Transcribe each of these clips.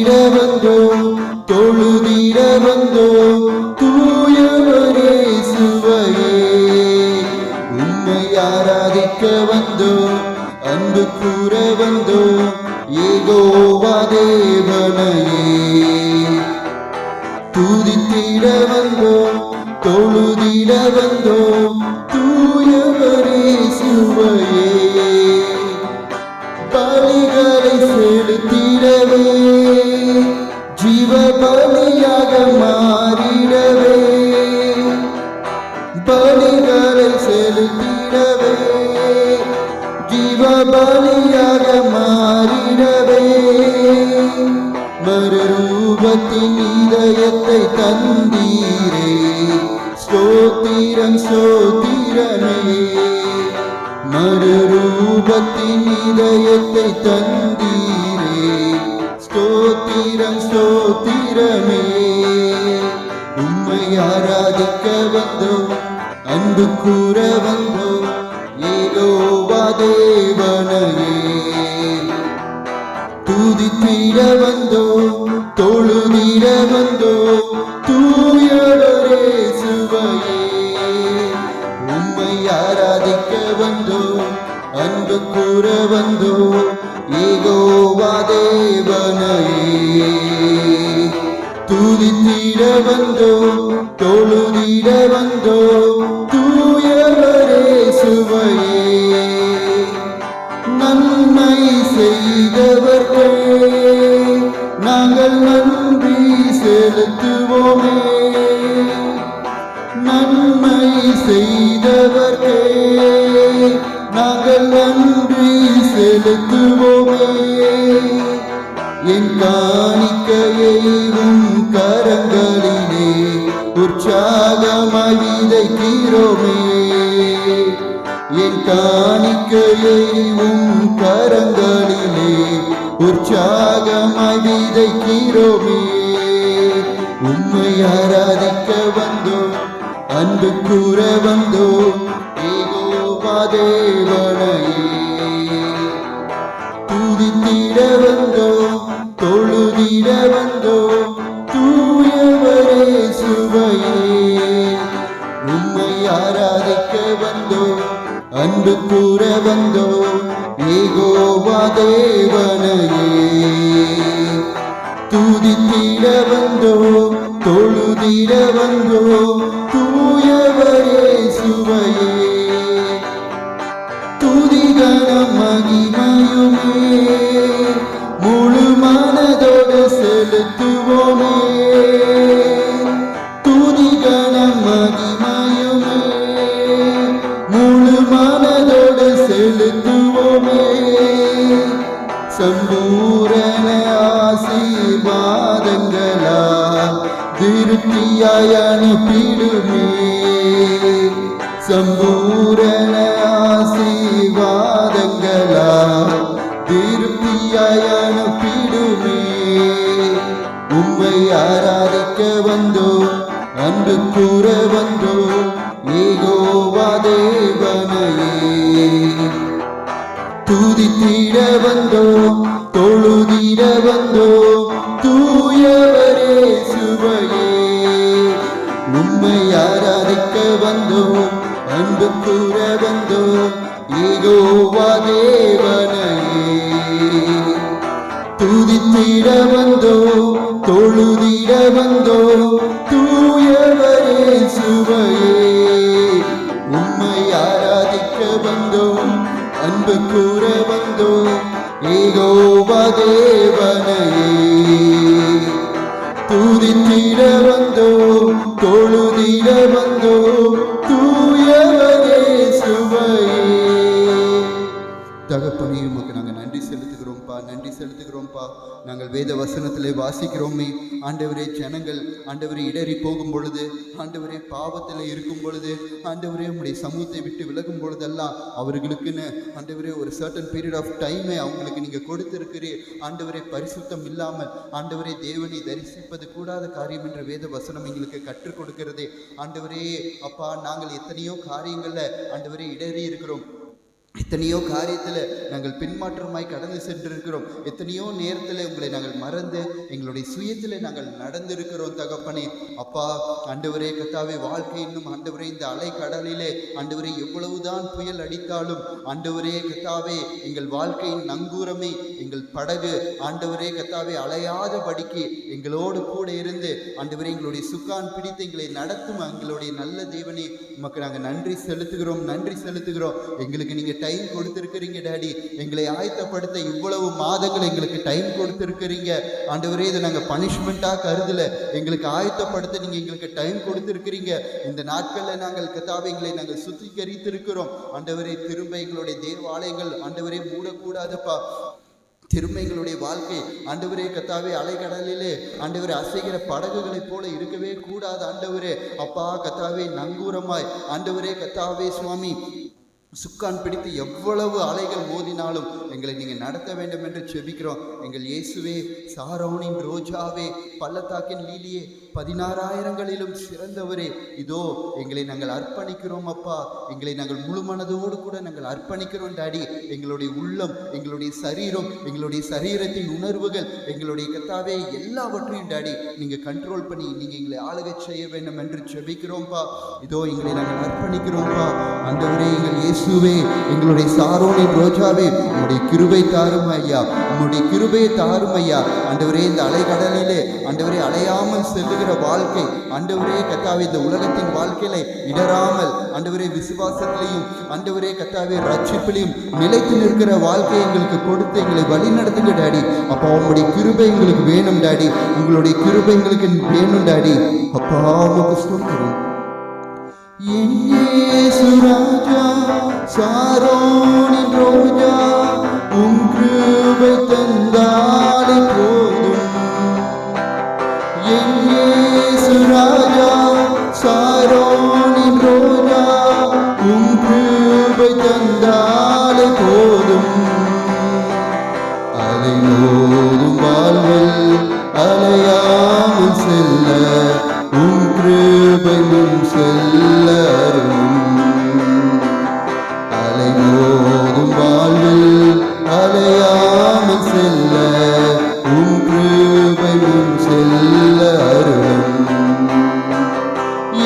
வந்தோம் தொழுதிட வந்தோம் தூயவரே சுவையே உம்மை ஆராதிக்க வந்தோம் அன்பு கூற வந்தோம் யெகோவா தேவனையே துதித்திட வந்தோம் தொழுதிட வந்தோம் தூயவரே சுவையே பலிகளை செலுத்திடவே ஜீவ பலியாக மாறிடவே பலிகளை செலுத்திடவே ஜீவ பலியாக மாறிடவே மறுரூபத்தின் இதயத்தை தந்தீரே ஸ்தோத்திரம் ஸ்தோத்திரமே மறுரூபத்தின் இதயத்தை தந்தீரே ஸ்தோத்திரம் ஸ்தோத்திரமே உம்மை ஆராதிக்க வந்தோம் அன்பு கூற வந்தோம் யெகோவா தேவனையே துதித்திட வந்தோம் தொழுதிட வந்தோம் தூயவரே சுவையே உம்மை ஆராதிக்க வந்தோம் அன்பு கூற வந்தோம் யெகோவா தேவனையே துதித்திட வந்தோம் தொழுதிட வந்தோம் தூயவரே சுவையே நன்மை செய்தவர்கள் நாங்கள் நன்றி செலுத்துவோமே நன்மை செய்தவர்கள் நாங்கள் நன்றி செலுத்துவோமே என் காணிக்கையை உம் கரங்களிலே உற்சாகமாய் விதைக்கிறோமே என் காணிக்கையை உம் கரங்களிலே உற்சாகமாய் விதைக்கிறோமே உம்மை ஆராதிக்க வந்தோம் அன்பு கூற வந்தோம் யெகோவா தேவனையே துதித்திட வந்தோம் தொழுதிட வந்தோம் தூயவரே சுவையே உம்மை ஆராதிக்க வந்தோம் அன்பு கூற வந்தோம் யெகோவா தேவனையே துதித்திட வந்தோம் தொழுதிட வந்தோம் தூயவரே சுவையே துதிகணம் மகிமையுமே முழு மனதோடு செலுத்துவோமே துதிகணம் மகிமையுமே முழு மனதோடு செலுத்துவோமே சம்பூரண ஆசீர்வாதங்களால் திருப்தியாய் அனுப்பிடுமே சம்பூரண ஆசீர்வாதங்களால் திருப்தியாய் அனுப்பிடுமே உம்மை ஆராதிக்க வந்தோம் அன்பு கூற வந்தோம் யெகோவா தேவனையே துதித்திட வந்தோம் தொழுதிட வந்தோம் தூயவரே சுவையே உம்மை ஆராதிக்க வந்தோம் அன்பு கூற வந்தோம் யெகோவா தேவனையே துதித்திட வந்தோம் தொழுதிட வந்தோம் தூயவரே சுவையே உம்மை ஆராதிக்க வந்தோம் அன்பு கூற வந்தோம் யெகோவா தேவனையே துதித்திட வந்தோம் தொழுதிட வந்தோம் தூயவரே சுவையே தகப்பனே உமக்கு நாங்கள் நன்றி செலுத்துகிறோம்ப்பா நன்றி செலுத்துகிறோம்ப்பா நாங்கள் வேத வசனத்திலே வாசிக்கிறோமே ஆண்டவரே ஜனங்கள் ஆண்டவரே இடறி போகும் பொழுது ஆண்டவரே பாவத்தில் இருக்கும் பொழுது ஆண்டவரே உம்முடைய சமூகத்தை விட்டு விலகும் பொழுதெல்லாம் அவர்களுக்குன்னு ஆண்டவரே ஒரு சர்டன் பீரியட் ஆஃப் டைமை அவங்களுக்கு நீங்கள் கொடுத்திருக்கிறீர் ஆண்டவரே பரிசுத்தம் இல்லாமல் ஆண்டவரே தேவனை தரிசிப்பது கூடாத காரியம் என்ற வேத வசனம் எங்களுக்கு கற்றுக் கொடுக்கிறதே ஆண்டவரே அப்பா நாங்கள் எத்தனையோ காரியங்களில் ஆண்டவரே இடறி இருக்கிறோம் எத்தனையோ காரியத்தில் நாங்கள் பின்மாற்றமாய் கடந்து சென்றிருக்கிறோம். எத்தனையோ நேரத்தில் உங்களை நாங்கள் மறந்து எங்களுடைய சுயத்தில் நாங்கள் நடந்திருக்கிறோம் தகப்பனே. அப்பா ஆண்டவரே கர்த்தாவே, வாழ்க்கை இன்னும் ஆண்டவரே இந்த அலை கடலிலே ஆண்டவரே எவ்வளவுதான் புயல் அடித்தாலும் ஆண்டவரே கர்த்தாவே, எங்கள் வாழ்க்கையின் நங்கூரமே எங்கள் படகு ஆண்டவரே கர்த்தாவே அலையாதபடிக்கு எங்களோடு கூட இருந்து ஆண்டவரே எங்களுடைய சுக்கான் பிடித்து எங்களை நடத்தும் எங்களுடைய நல்ல தேவனே, உமக்கு நாங்கள் நன்றி செலுத்துகிறோம். எங்களுக்கு நீங்கள் டைம் கொடுத்திருக்கிறீங்க டாடி. எங்களை ஆயத்தப்படுத்த இவ்வளவு மாதங்கள் எங்களுக்கு டைம் கொடுத்திருக்கிறீங்க ஆண்டவரே. இதை நாங்கள் பனிஷ்மெண்ட்டாக கருதல, எங்களுக்கு ஆயத்தப்படுத்த நீங்கள் எங்களுக்கு டைம் கொடுத்திருக்கிறீங்க. இந்த நாட்களில் நாங்கள் கர்த்தாவே எங்களை நாங்கள் சுத்திகரித்திருக்கிறோம் ஆண்டவரே. திரும்ப எங்களுடைய தேவாலயங்கள் ஆண்டவரே மூடக்கூடாதப்பா. திரும்ப எங்களுடைய வாழ்க்கை ஆண்டவரே கர்த்தாவே அலைக்கடலிலே ஆண்டவரே அசைகிற படகுகளைப் போல இருக்கவே கூடாது ஆண்டவரே. அப்பா கர்த்தாவே, நங்கூரமாய் ஆண்டவரே கர்த்தாவே சுவாமி சுக்கான் பிடித்து எவ்வளவு அலைகள் மோதினாலும் எங்களை நீங்கள் நடத்த வேண்டும் என்று செபிக்கிறோம். எங்கள் இயேசுவே, சாரோனின் ரோஜாவே, பள்ளத்தாக்கின் லீலியே, 16,000களிலும் சிறந்தவரே, இதோ எங்களை நாங்கள் அர்ப்பணிக்கிறோம் அப்பா. எங்களை நாங்கள் முழு மனதோடு கூட நாங்கள் அர்ப்பணிக்கிறோம் டாடி. எங்களுடைய உள்ளம், எங்களுடைய சரீரம், எங்களுடைய சரீரத்தின் உணர்வுகள், எங்களுடைய கர்த்தாவே எல்லாவற்றையும் டாடி நீங்கள் கண்ட்ரோல் பண்ணி நீங்கள் எங்களை ஆளுகை செய்ய வேண்டும் என்று செபிக்கிறோம்ப்பா. இதோ எங்களை நாங்கள் அர்ப்பணிக்கிறோம்ப்பா ஆண்டவரே. எங்கள் இயேசுவே, எங்களுடைய சாரோனின் ரோஜாவே, உம்முடைய கிருபை தாரும் ஐயா, உம்முடைய கிருபை தாரும் ஐயா ஆண்டவரே. இந்த அலைக்கடலிலே ஆண்டவரே அலையாமல் செல்லுகிற வாழ்க்கை ஆண்டவரே கர்த்தாவே, இந்த உலகத்தின் வாழ்க்கையில இடராமல் ஆண்டவரே விசுவாசத்திலையும் ஆண்டவரே கர்த்தாவே ரட்சிப்பிலையும் நிலைத்து நிற்கிற வாழ்க்கையை எங்களுக்கு கொடுத்து எங்களை வழி நடத்துங்க டாடி. அப்பா, உங்களுடைய கிருபை எங்களுக்கு வேணும் டாடி. உங்களுடைய கிருபை எங்களுக்கு வேணும் டாடி. அப்பா உமக்கு ஸ்தோத்திரம். என் இயேசு ராஜா, சாரோனின் ரோஜா, உம் கிருபை தந்தாலே போதும். என் இயேசு ராஜா, சாரோனின் ரோஜா, உம் கிருபை தந்தாலே போதும். அலை மோதும் வாழ்வில் அலையாமல் செல்ல உம் கிருபை முன் செல்ல அருளும். அலை மோதும் வாழ்வில் அலையாமல் செல்ல உம் கிருபை முன் செல்ல அருளும்.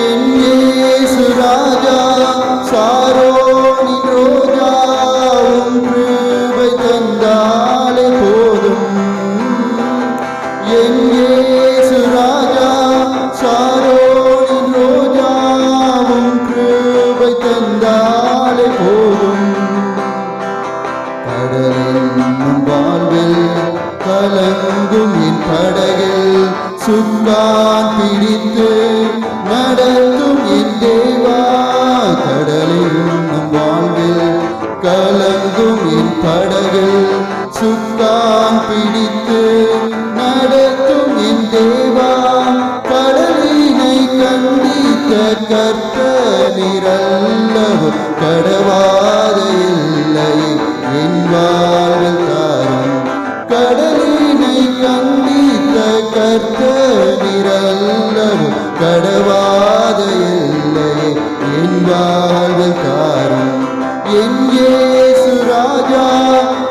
என் இயேசு ராஜா, சாரோனின் ரோஜா, உம் கிருபை தந்தாலே போதும். என் இயேசு ராஜா, சாரோனின் ரோஜா, உம் கிருபை தந்தாலே போதும். கடலின் வாழ்வில் கலங்கும் என் படகில் சுக்கான் பிடித்து நடத்தும் என் தேவா. கடலின் வாழ்வில் கலங்கும் என் படகில் சுக்கான் பிடித்து நடத்தும் என் தேவா. கடலினை கண்டித்த கர்த்தனிரல்லவர் கடவாத இல்லை என் வாழ்வில் தாரும். கடலினை கண்டித்த கர்த்தனிரல்லவர் கடவாத இல்லை என் வாழ்வில் தாரும். என் இயேசு ராஜா,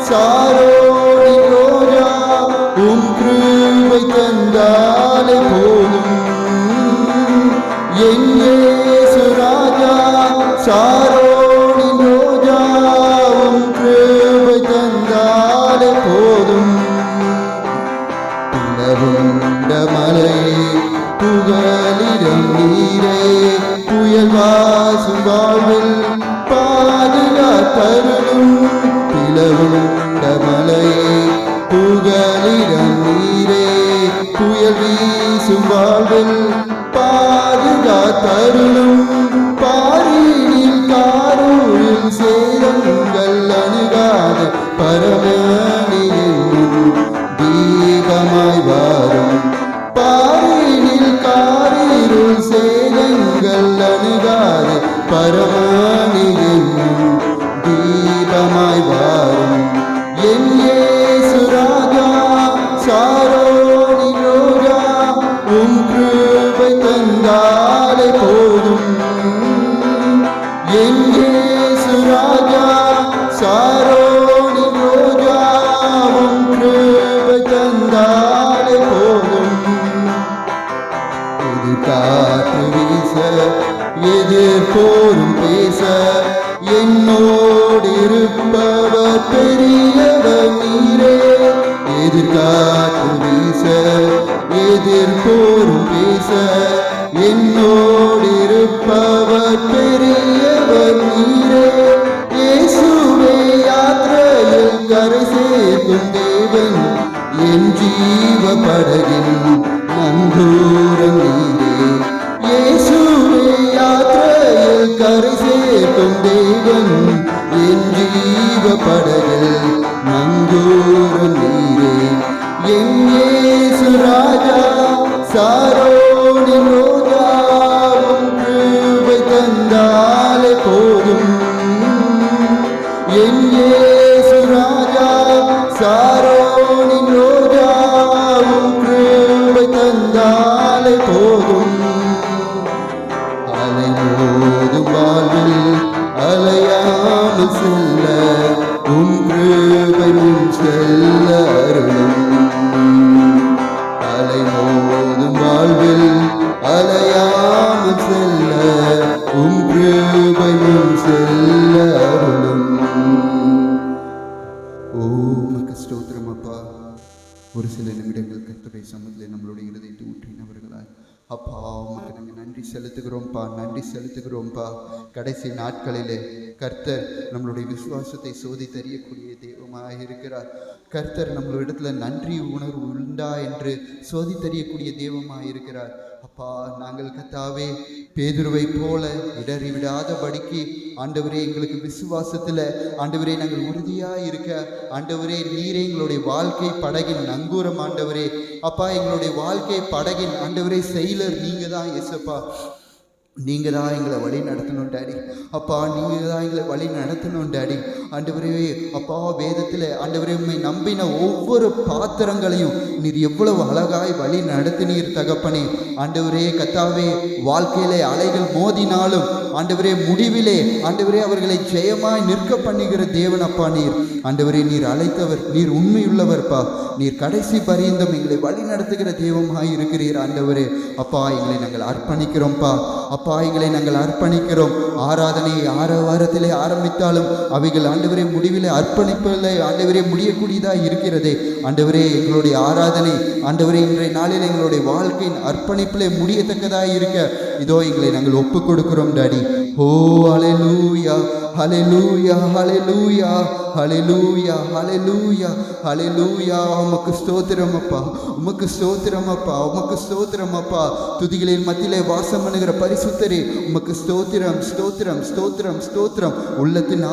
சாரோனின் ரோஜா, உம் கிருபை தந்தாலே போதும். என் இயேசு ராஜா, சாரோனின் ரோஜா, உம் கிருபை தந்தாலே போதும். பிளவுண்ட மலையே, புகலிடம் நீரே, புயல் வாசும் வாழ்வில் பாதுகாத்தருளும். பிளவுண்ட மலையே, புகலிடம் நீரே, புயல் வீசும் வாழ்வில் பாதுகாத்தருளும். பாரினில் காரூரில் சேதங்கள் அணுகாத பரமணி என்னும் தீபமாய் வாரும். பாரினில் காரிருள் சேதங்கள் அணுகாத பரமணி என்னும் தீபமாய் வாரும். என் இயேசு ராஜா, சாரோனின் ரோஜா, உம் கிருபை தந்தாலே போதும். என் இயேசு ராஜா, எதிர்காற்று வீச எதிர்போரும் பேச என்னோடு இருப்பவர் பெரியவர் நீரே. எதிர்காற்று வீச எதிர்போரும் பேச என்னோடு இருப்பவர் பெரியவர் நீரே. இயேசுவே யாத்திரையில் கரை சேர்க்கும் தேவன் என் ஜீவ படகின் நங்கூரம் நீரே. இயேசுவே யாத்திரையில் கரை சேர்க்கும் தேவன் என் ஜீவ படகில் நங்கூரம் நீரே. என் இயேசு ராஜா சாரோனின் ரோஜாவும் கிருபை தந்தாலே போதும். என் இயேசு ராஜா சாரோனின் ரோஜாவும் கிருபை தந்தாலே போதும். அலை மோதும் வாழ்வில் அலையாமல் செல்ல உன் கிருபை முன் செல்ல அருளும். அலை மோதும் வாழ்வில் அலையாமல் செல்ல உன் கிருபை முன் செல்ல அருளும். ஓ உமக்கு ஸ்தோத்திரம் அப்பா. ஒரு சில நிமிடங்கள் கர்த்தருடைய சமூகத்திலே நம்மளுடைய இருதயத்தை ஊற்றினவர்களாய் அப்பா உமக்கு நாங்கள் நன்றி செலுத்துகிறோம்ப்பா, நன்றி செலுத்துகிறோம்ப்பா. கடைசி நாட்களிலே கர்த்தர் நம்மளுடைய விசுவாசத்தை சோதி தெரியக்கூடிய தெய்வமாக இருக்கிறார். கர்த்தர் நம்மளிடத்துல நன்றி உணர்வு உண்டா என்று சோதி தெரியக்கூடிய தெய்வமாக இருக்கிறார். அப்பா நாங்கள் கர்த்தாவே பேதுருவை போல இடறி விடாதபடிக்கு ஆண்டவரே எங்களுக்கு விசுவாசத்தில் ஆண்டவரே நாங்கள் உறுதியாக இருக்க ஆண்டவரே நீரே எங்களுடைய வாழ்க்கை படகின் நங்கூரம் ஆண்டவரே. அப்பா எங்களுடைய வாழ்க்கை படகின் ஆண்டவரே செயலர் நீங்கள் தான் இயேசுப்பா. நீங்கள் தான் எங்களை வழி நடத்தணும் டாடி. அப்பா நீங்கள் தான் எங்களை வழி நடத்தணும் டாடி. ஆண்டவரே அப்பா வேதத்தில் ஆண்டவரே உண்மை நம்பின ஒவ்வொரு பாத்திரங்களையும் நீர் எவ்வளவு அழகாய் வழி நடத்தினீர் தகப்பனே. ஆண்டவரே கத்தாவே வாழ்க்கையிலே அலைகள் மோதினாலும் ஆண்டவரே முடிவிலே ஆண்டவரே அவர்களை ஜெயமாய் நிற்க பண்ணுகிற தேவன் அப்பா நீர். ஆண்டவரே நீர் அழைத்தவர், நீர் உண்மையுள்ளவர்ப்பா. நீர் கடைசி பரியந்தம் எங்களை வழி நடத்துகிற தெய்வமாய் இருக்கிறீர் ஆண்டவரே. அப்பா எங்களை நாங்கள் அர்ப்பணிக்கிறோம்ப்பா. அப்பா எங்களை நாங்கள் அர்ப்பணிக்கிறோம். ஆராதனை வாரத்திலே ஆரம்பித்தாலும் அவைகள் ஆண்டவரே முடிவிலே அர்ப்பணிப்பில் ஆண்டவரே முடியக்கூடியதாக இருக்கிறதே. ஆண்டவரே எங்களுடைய ஆராதனை ஆண்டவரே இன்றைய நாளில் எங்களுடைய வாழ்க்கையின் அர்ப்பணிப்பிலே முடியத்தக்கதாக இருக்க இதோ எங்களை நாங்கள் ஒப்பு கொடுக்கிறோம் டாடி. ஓ ஹல்லேலூயா ஹல்லேலூயா ஹல்லேலூயா ஹல்லேலூயா ஹல்லேலூயா ஹல்லேலூயா. உமக்கு ஸ்தோத்திரம் அப்பா, உமக்கு ஸ்தோத்திரம் அப்பா, உமக்கு ஸ்தோத்திரம் அப்பா. துதிகளின் மத்தியிலே வாசம் பண்ணுகிற பரிசுத்தரே உமக்கு ஸ்தோத்திரம் ஸ்தோத்திரம் ஸ்தோத்திரம் ஸ்தோத்திரம். உள்ளத்தின்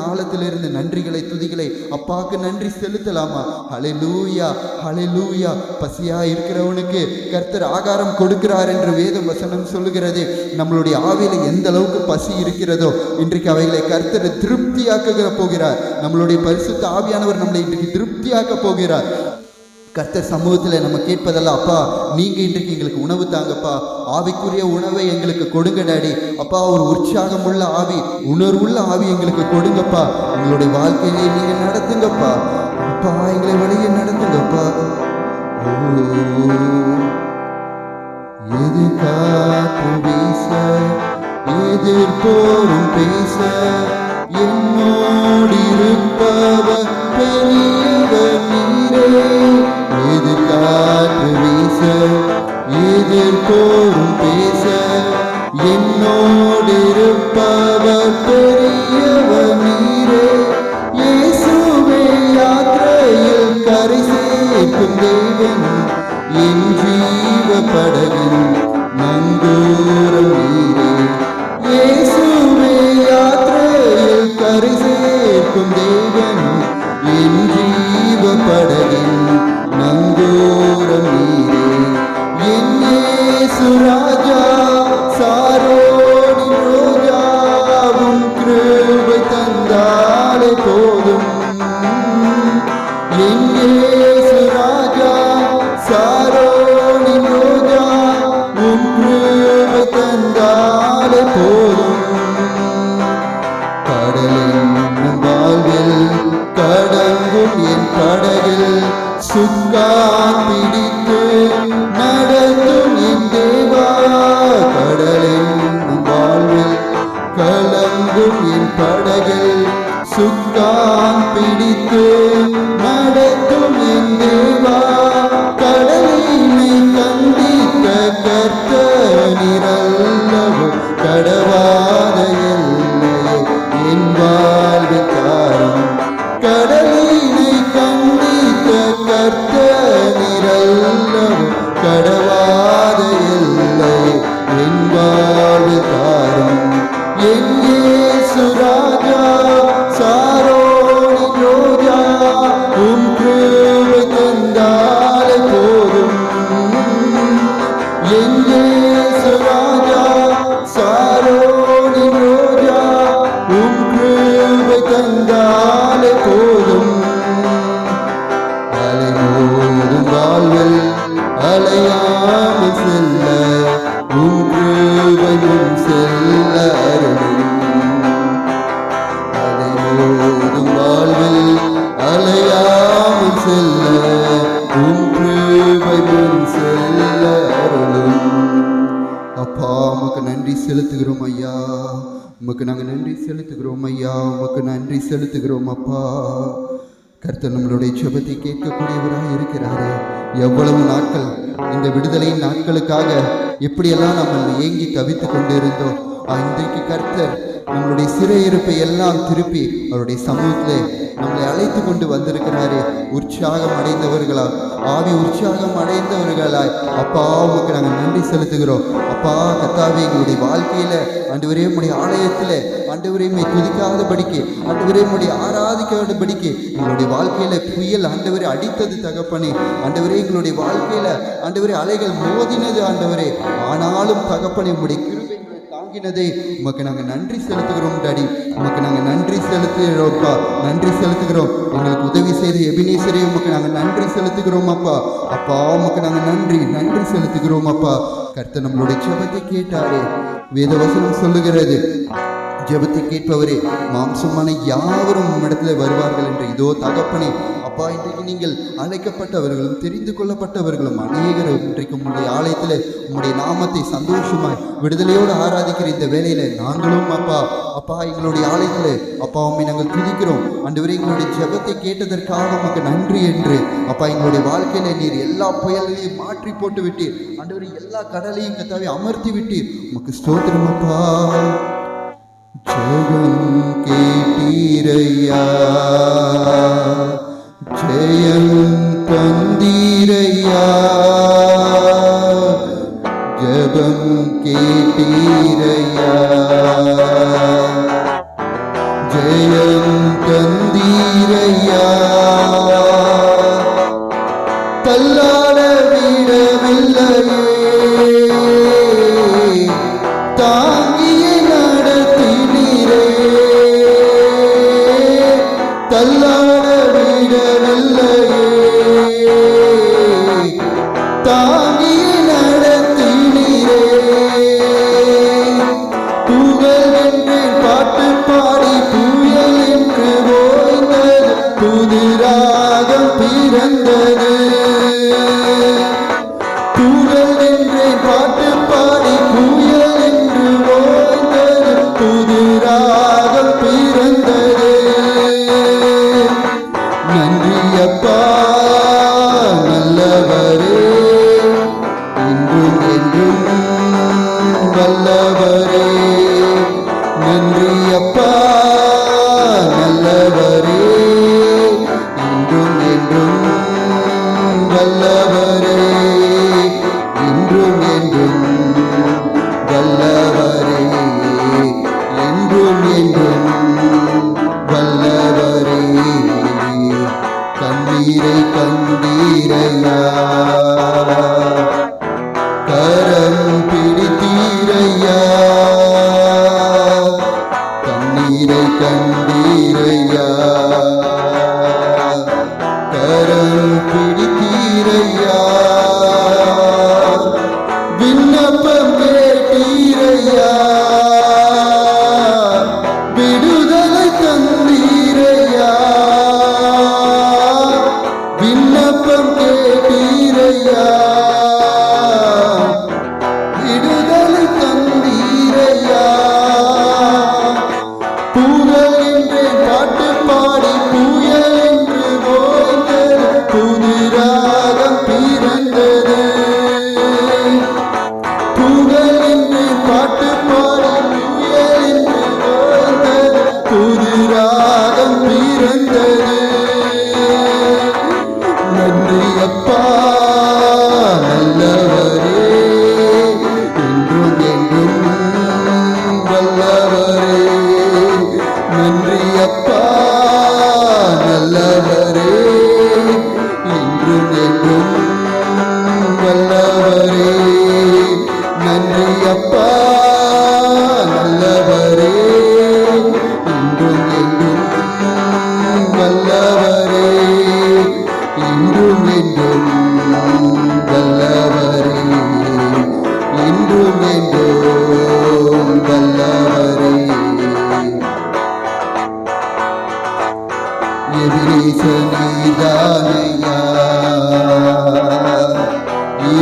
ஆழத்திலிருந்து நன்றிகளை துதிகளை அப்பாவுக்கு நன்றி செலுத்தலாமா? ஹல்லேலூயா ஹல்லேலூயா. பசியா இருக்கிறவனுக்கு கர்த்தர் ஆகாரம் கொடுக்கிறார் என்று வேதம் வசனம் சொல்லுகிறது. நம்மளுடைய ஆவியில எந்த அளவுக்கு பசி இருக்கிறதோ இன்றைக்கு அவைகளை கர்த்தர் திருப்தியாக்க போகிறார். நம்மளுடைய பரிசுத்த ஆவியானவர் நம்மளை இன்றைக்கு திருப்தியாக்க போகிறார். கர்த்தர் சமூகத்தில் நம்ம கேட்பதெல்லாம் அப்பா நீங்கள் இன்றைக்கு எங்களுக்கு உணவு தாங்கப்பா, ஆவிக்குரிய உணவை எங்களுக்கு கொடுங்க டாடி. அப்பா ஒரு உற்சாகமுள்ள ஆவி, உணர்வுள்ள ஆவி எங்களுக்கு கொடுங்கப்பா. எங்களுடைய வாழ்க்கையிலே நீங்கள் நடத்துங்கப்பா. அப்பா எங்களை வழியை நடத்துங்கப்பா. எதிர்காற்று வீச எதிர்போரும் பேச என்னோடு இருப்பவர் பெரியவர் நீரே. எதிர்காற்று வீச எதிர்போரும் பேச என்னோடு இருப்பவர் பெரியவர் நீரே. இயேசுவே யாத்திரையில் கரை சேர்க்கும் தேவன் என் ஜீவ படகின் நங்கூரம் நீரே. இயேசுவே யாத்திரையில் கரை சேர்க்கும் தேவன் என் ஜீவ படகின் நங்கூரம் நீரே. என் இயேசு ராஜா சாரோனின் ரோஜாவும் கிருபை தந்தாலே போதும். என் இயேசு ராஜா சாரோனின் ரோஜாவும் கிருபை தந்தாலே போதும். கடலின் வாழ்வில் நீரல்லவோ கடவாத எல்லை என் வாழ்வு தாரும் என் இயேசு ராஜா சாரோனின் ரோஜா உம் கிருபை தந்தாலே போதும் என் இயேசு ராஜா சாரோனின் ரோஜா உம் கிருபை தந்தாலே போதும் அலைமோதும் வாழ்வில் அலையாமல் செல்ல உம் கிருபை முன் செல்ல அருளும் அலைமோதும் வாழ்வில் அலையாமல் செல்ல உம் கிருபை முன் செல்ல அருளும். அப்பா உமக்கு நன்றி செலுத்துகிறோம் ஐயா, உமக்கு நாங்கள் நன்றி செலுத்துகிறோம் ஐயா, உமக்கு நன்றி செலுத்துகிறோம் அப்பா. கர்த்தர் நம்மளுடைய ஜெபத்தை கேட்கக்கூடியவராக இருக்கிறாரே. எவ்வளவு நாட்கள் இந்த விடுதலையின் நாட்களுக்காக எப்படியெல்லாம் நம்ம ஏங்கி தவித்து கொண்டு இருந்தோம். இன்றைக்கு கர்த்தர் நம்மளுடைய சிறையிருப்பை எல்லாம் திருப்பி அவருடைய சமூகத்திலே நம்மளை அழைத்து கொண்டு வந்திருக்கிறாரே. உற்சாகம் அடைந்தவர்களா, ஆவி உற்சாகம் அடைந்தவர்களாய் அப்பா உமக்கு நாங்கள் நன்றி செலுத்துகிறோம் அப்பா. கர்த்தாவே எங்களுடைய வாழ்க்கையில ஆண்டவரே உம்முடைய ஆலயத்தில் ஆண்டவரே துதிக்காதபடிக்கு ஆண்டவரே உம்முடைய ஆராதிக்காதபடிக்கு எங்களுடைய வாழ்க்கையில புயல் ஆண்டவரே அடித்தது தகப்பனே. ஆண்டவரே எங்களுடைய வாழ்க்கையில ஆண்டவரே அலைகள் மோதினது ஆண்டவரே. ஆனாலும் தகப்பனே உம்முடைய கிருபைகளை தாங்கினதை உமக்கு நாங்கள் நன்றி செலுத்துகிறோம் டாடி. உமக்கு நாங்கள் நன்றி செலுத்துகிறோம்ப்பா, நன்றி செலுத்துகிறோம். எங்களுக்கு உதவி செய்த எபினேசரே உமக்கு நாங்கள் நன்றி செலுத்துகிறோம் அப்பா. அப்பா உமக்கு நாங்கள் நன்றி செலுத்துகிறோம் அப்பா. கர்த்தர் நம்மளுடைய ஜெபத்தை கேட்டாரே. வேதவசனம் சொல்லுகிறது, ஜெபத்தை கேட்பவரே மாம்சமான யாவரும் உம்மிடத்துல வருவார்கள் என்று. இதோ தகப்பனே அப்பா, இன்றைக்கு நீங்கள் அழைக்கப்பட்டவர்களும் தெரிந்து கொள்ளப்பட்டவர்களும் அநேகர் இன்றைக்கு உங்களுடைய ஆலயத்தில் உங்களுடைய நாமத்தை சந்தோஷமாய் விடுதலையோடு ஆராதிக்கிற இந்த வேலையில நாங்களும் அப்பா அப்பா எங்களுடைய ஆலயத்தில் அப்பா உண்மை நாங்கள் துதிக்கிறோம் ஆண்டவரே. எங்களுடைய ஜெபத்தை கேட்டதற்காக உமக்கு நன்றி என்று அப்பா. எங்களுடைய வாழ்க்கையில நீர் எல்லா புயலையும் மாற்றி போட்டு விட்டீர் ஆண்டவரே. எல்லா கடலையும் கத்தாவே அமர்த்தி விட்டீர். உமக்கு ஸ்தோத்திரம் அப்பா. ஜெபம் கேட்டீரையா, ஜெயம் தந்தீரையா, ஜெபம் கேட்டீரையா, ஜெயம் தந்தீரையா. தள்ளாட விடவில்லையே, தாங்கிய நடத்தினீரே. தள்ளாட விடவில்லையே, தாங்கிய நடத்தினீரே. புகழ் என்று பாட்டு பாடி புயல் என்று ஓய்ந்தது, புது ராகம் பிறந்தது. புகழ் என்று பாட்டு பாடி புயல் என்று ஓய்ந்தது, புது ராகம் பிறந்தது. நன்றி அப்பா நல்லவரே, இன்றும் என்றும் வல்லவரே. நன்றி அப்பா நல்லவரே, இன்றும் என்றும் வல்லவரே. இன்றும் என்றும் வல்லவரே, என்றும் என்றும் வல்லவரே. கண்ணீரை கண்டீரையா, கரம் பிடித்தீரையா. கண்ணீரை கண்டீரையா, கரம் பிடித்தீரையா. விண்ணப்பம் கேட்டீரையா, விடுதலை தந்தீரையா. விண்ணப்பம் கேட்டீரையா, விடுதலை தந்தீரையா. புகழ் என்று பாட்டு பாடி புயல் என்று ஓய்ந்தது, புது ராகம் பிறந்தது. புகழ் என்று பாட்டு பாடி புயல் என்று ஓய்ந்தது, புது ராகம் பிறந்தது. நன்றி அப்பா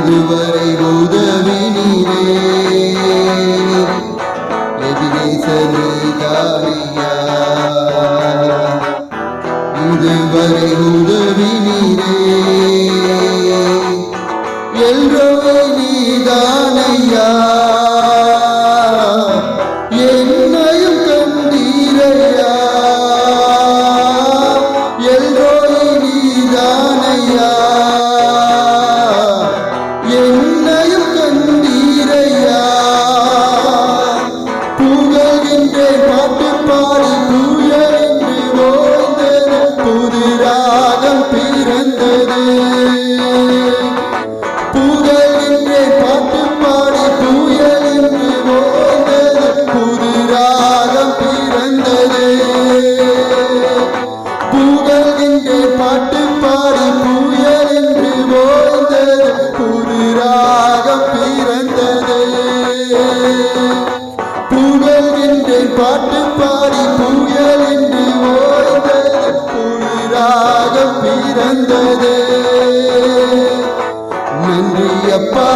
இதுவரை உதவினீரே எபினேசரேதானையா இதுவரை உதவினீரே எல்ரோய் நீதானையா என்னையும் கண்டீரையா எல்ரோய் நீதானையா என்னையும் கண்டீரையா புகழ்கின்றேன் பாட்டு பாடி புயல் என்று ஓய்ந்தது புது ராகம் பிறந்தது புகழ்கின்றேன் பாட்டு பாடி புயல் என்று ஓய்ந்தது புது ராகம் பிறந்தது புகழ்கின்றேன் பாட்டு பாடி புயல் என்று ஓய்ந்தது புது ராகம் பிறந்தது புகழ்கின்றேன் பாட்டு பாடி புயல் என்று ஓய்ந்தது புது ராகம் பிறந்தது நன்றி அப்பா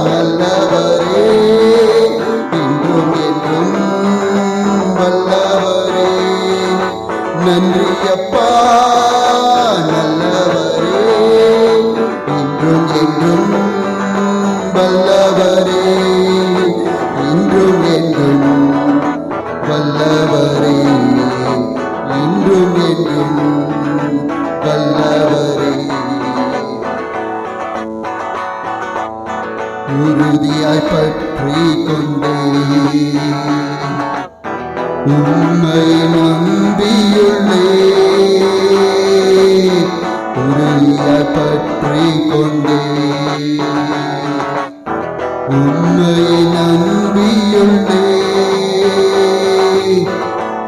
நல்லவரே இன்றும் என்றும் வல்லவரே நன்றி அப்பா நல்லவரே இன்றும் என்றும் வல்லவரே இன்றும் என்றும் வல்லவரே இன்றும் என்றும் வல்லவரே உறுதியாய் பற்றி கொண்டே உம்மை நம்பியுள்ளே உறுதியாய் பற்றி கொண்டே உம்மை நம்பியுள்ளே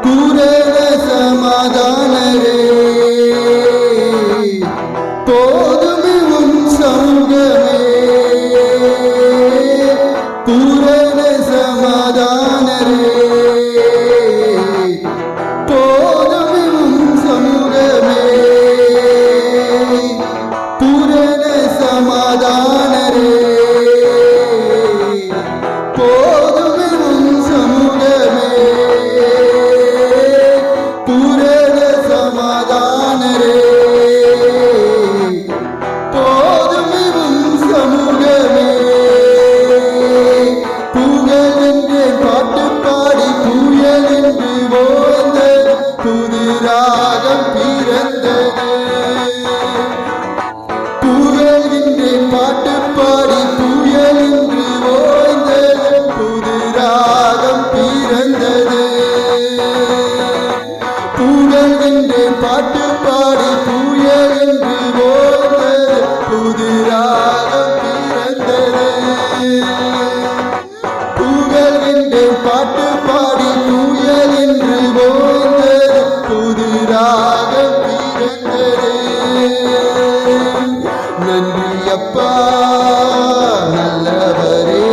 பூரண சமாதானரே போதுமே உம் சமூகமே பூரண சமாதானரே போதுமே உம் சமூகமே பூரண சமாதானரே போதுமே உம் சமூகமே பூரண சமாதானரே போதுமே உம் சமூகமே புகழ் என்று பாட்டு பாடி புயல் என்று ஓய்ந்த புது ராகம் பிறந்தது புகழ்கின்றேன் பாட்டு பாடி புயல் என்று ஓய்ந்தது புது ராகம் பிறந்தது புகழ்கின்றேன் பாட்டு பாடி புயல் என்று ஓய்ந்தது புது ராகம் பிறந்தது புகழ்கின்றேன் பாட்டு பாடி புயல் என்று ஓய்ந்தது புது ராகம் பிறந்தது நன்றி அப்பா நல்லவரே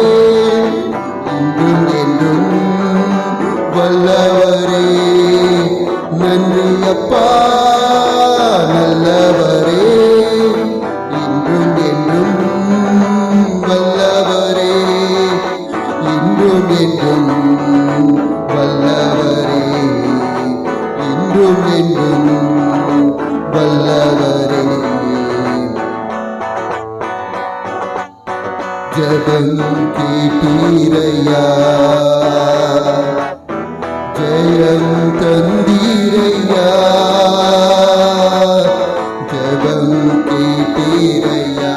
இன்றும் என்றும் வல்லவரே நன்றி அப்பா நல்லவரே இன்றும் என்றும் வல்லவரே இன்றும் என்றும் வல்லவரே இன்றும் என்றும் வல்லவரே ஜெபம் கேட்டீரையா ஜெயம் தந்தீரையா ஜெபம் கேட்டீரையா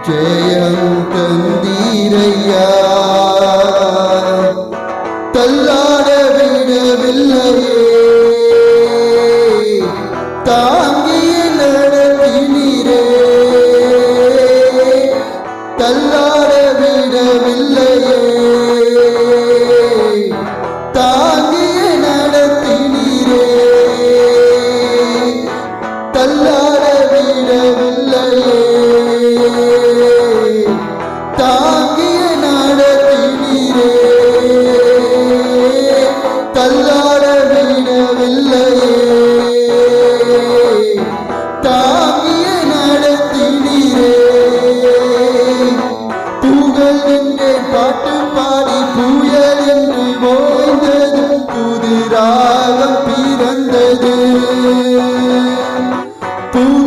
ஜெயம் தந்தீரையா தள்ளாட விடவில்லையே தாங்கிய நடத்தினீரே தள்ளாட விடவில்லையே தாங்கிய நடத்தினீரே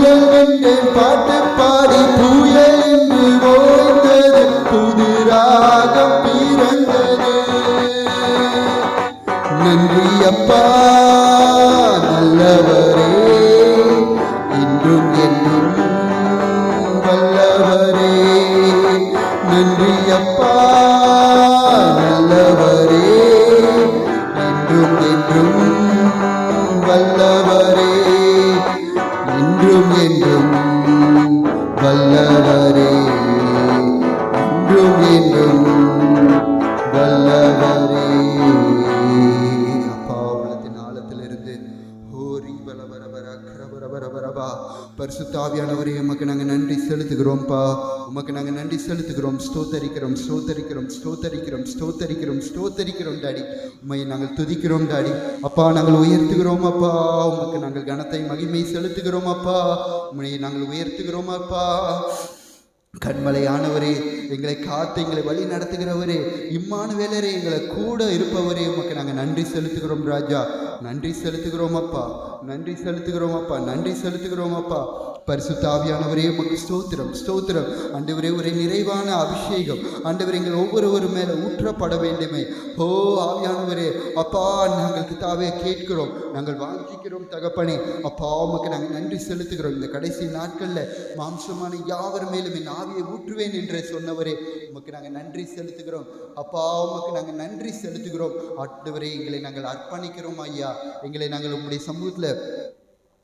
தூரல் கண்டேன் பாட்டு பாடி புயல் என்று ஓய்ந்தது புது ராகம் பிறந்தது. நன்றி அப்பா நல்லவரே, இன்றும் என்றும் வல்லவரே. நன்றி அப்பா நல்லவரே, இன்றும் என்றும் வல்லவரே. இன்றும் என்றும் வல்லவரே, இன்றும் என்றும் வல்லவரே. அப்பா உள்ளத்தின் ஆழத்திலிருந்து ஹோரி பலவரவர கரவரவரவரவா பரிசுத்த ஆவியானவரே உமக்கு நாங்கள் நன்றி செலுத்துகிறோம்ப்பா. உமக்கு நாங்கள் நன்றி செலுத்துகிறோம். ஸ்தோத்தரிக்கிறோம் ஸ்தோத்தரிக்கிறோம் ஸ்தோத்தரிக்கிறோம் ஸ்தோத்தரிக்கிறோம் ஸ்தோத்தரிக்கிறோம் டாடி. உண்மையை நாங்கள் துதிக்கிறோம் டாடி. அப்பா நாங்கள் உயர்த்துகிறோம் அப்பா. உமக்கு நாங்கள் கனத்தை மகிமை செலுத்துகிறோம் அப்பா. உண்மையை நாங்கள் உயர்த்துகிறோம் அப்பா. கண்மலையானவரே, எங்களை காத்து எங்களை வழி நடத்துகிறவரே, இம்மானுவேலரே, எங்களை கூட இருப்பவரே, உமக்கு நாங்கள் நன்றி செலுத்துகிறோம் ராஜா. நன்றி செலுத்துகிறோம் அப்பா, நன்றி செலுத்துகிறோம் அப்பா, நன்றி செலுத்துகிறோம் அப்பா. பரிசுத்த ஆவியானவரே உமக்கு ஸ்தோத்திரம் ஸ்தோத்திரம். ஆண்டவரே ஒரு நிறைவான அபிஷேகம் ஆண்டவரே எங்கள் ஒவ்வொருவரு மேலே ஊற்றப்பட வேண்டுமே. ஓ ஆவியானவரே அப்பா, நாங்கள் கிதாவே கேட்கிறோம், நாங்கள் வாஞ்சிக்கிறோம் தகப்பனே. அப்பா உமக்கு நாங்கள் நன்றி செலுத்துகிறோம். இந்த கடைசி நாட்களில் மாம்சமான யாவர் மேலும் என் ஆவியை ஊற்றுவேன் என்று சொன்னவரே, உமக்கு நாங்கள் நன்றி செலுத்துகிறோம் அப்பா. உமக்கு நாங்கள் நன்றி செலுத்துகிறோம் ஆண்டவரே. எங்களை நாங்கள் அர்ப்பணிக்கிறோம் ஐயா. எங்களை நாங்கள் உங்களுடைய சமூகத்தில்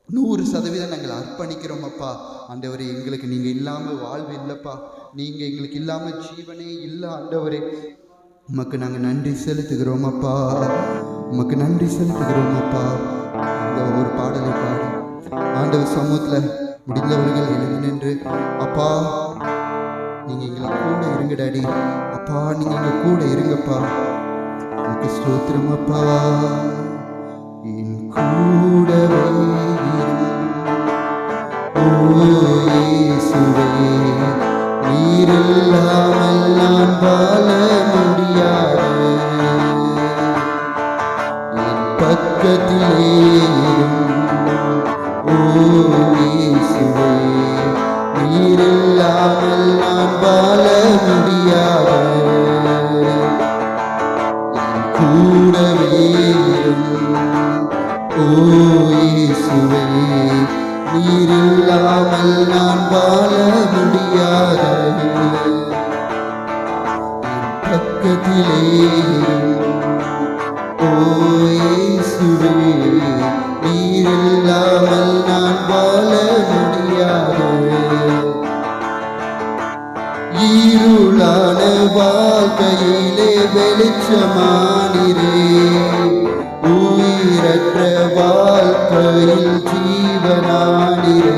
100% நாங்கள் அர்ப்பணிக்கிறோம் அப்பா. ஆண்டவரே, எங்களுக்கு நீங்கள் இல்லாமல் வாழ்வு இல்லைப்பா. நீங்கள் எங்களுக்கு இல்லாமல் ஜீவனே இல்லை ஆண்டவரே. உமக்கு நாங்கள் நன்றி செலுத்துகிறோம் அப்பா. உமக்கு நன்றி செலுத்துகிறோம் அப்பா. இந்த ஒரு பாடலை பாடி ஆண்டவர் சமூகத்தில் முடிந்தவர்கள் எழுதி நின்று அப்பா நீங்கள் எங்களை கூட இருங்க டாடி. அப்பா நீங்கள் எங்கள் கூட இருங்கப்பா. உமக்கு ஸ்தோத்திரம் அப்பா. என் கூடவே இயேசுவே, நீரில்லாமல் நான் வாழ முடியாது. என் பக்கத்திலே இயேசுவே, நீரில்லாமல் நான் வாழ முடியாது. என் கூடவே இயேசுவே, நீரில்லாமல் நான் வாழ முடியாது. பக்கத்திலே இயேசுவே, நீரில்லாமல் நான் வாழ முடியாது. இருளான வாழ்க்கையிலே வெளிச்சமானிரே, உயிரற்ற வாழ்க்கையில் ஜீவனானிரே.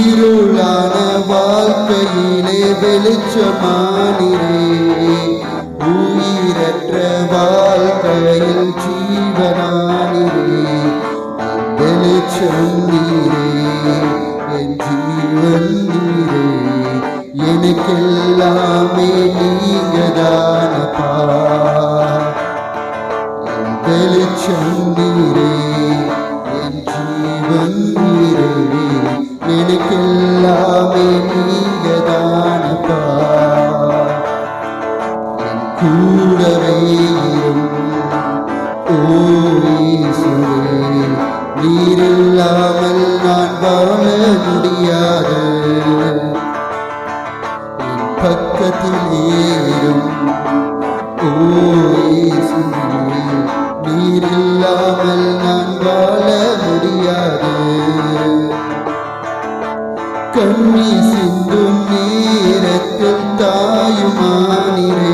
இருளான வாழ்க்கையிலே வெளிச்சமானிரே, உயிரற்ற வாழ்க்கையில் ஜீவனானிரே. வெளிச்சம் நீரே, என் ஜீவன் நீரே, எனக்கெல்லாமே நீங்கதானப்பா. வெளிச்சம் நீரே, என் ஜீவன் நீரே, எனக்கெல்லாமே நீங்கதானப்பா. என் கூடவே இயேசுவே, நீரில்லாமல் நான் வாழ முடியாது. என் பக்கத்திலே இயேசுவே, நீரில்லாமல் நான் வாழ முடியாது. கண்ணி சிந்தும் நேரத்தில் தாயுமானிரே,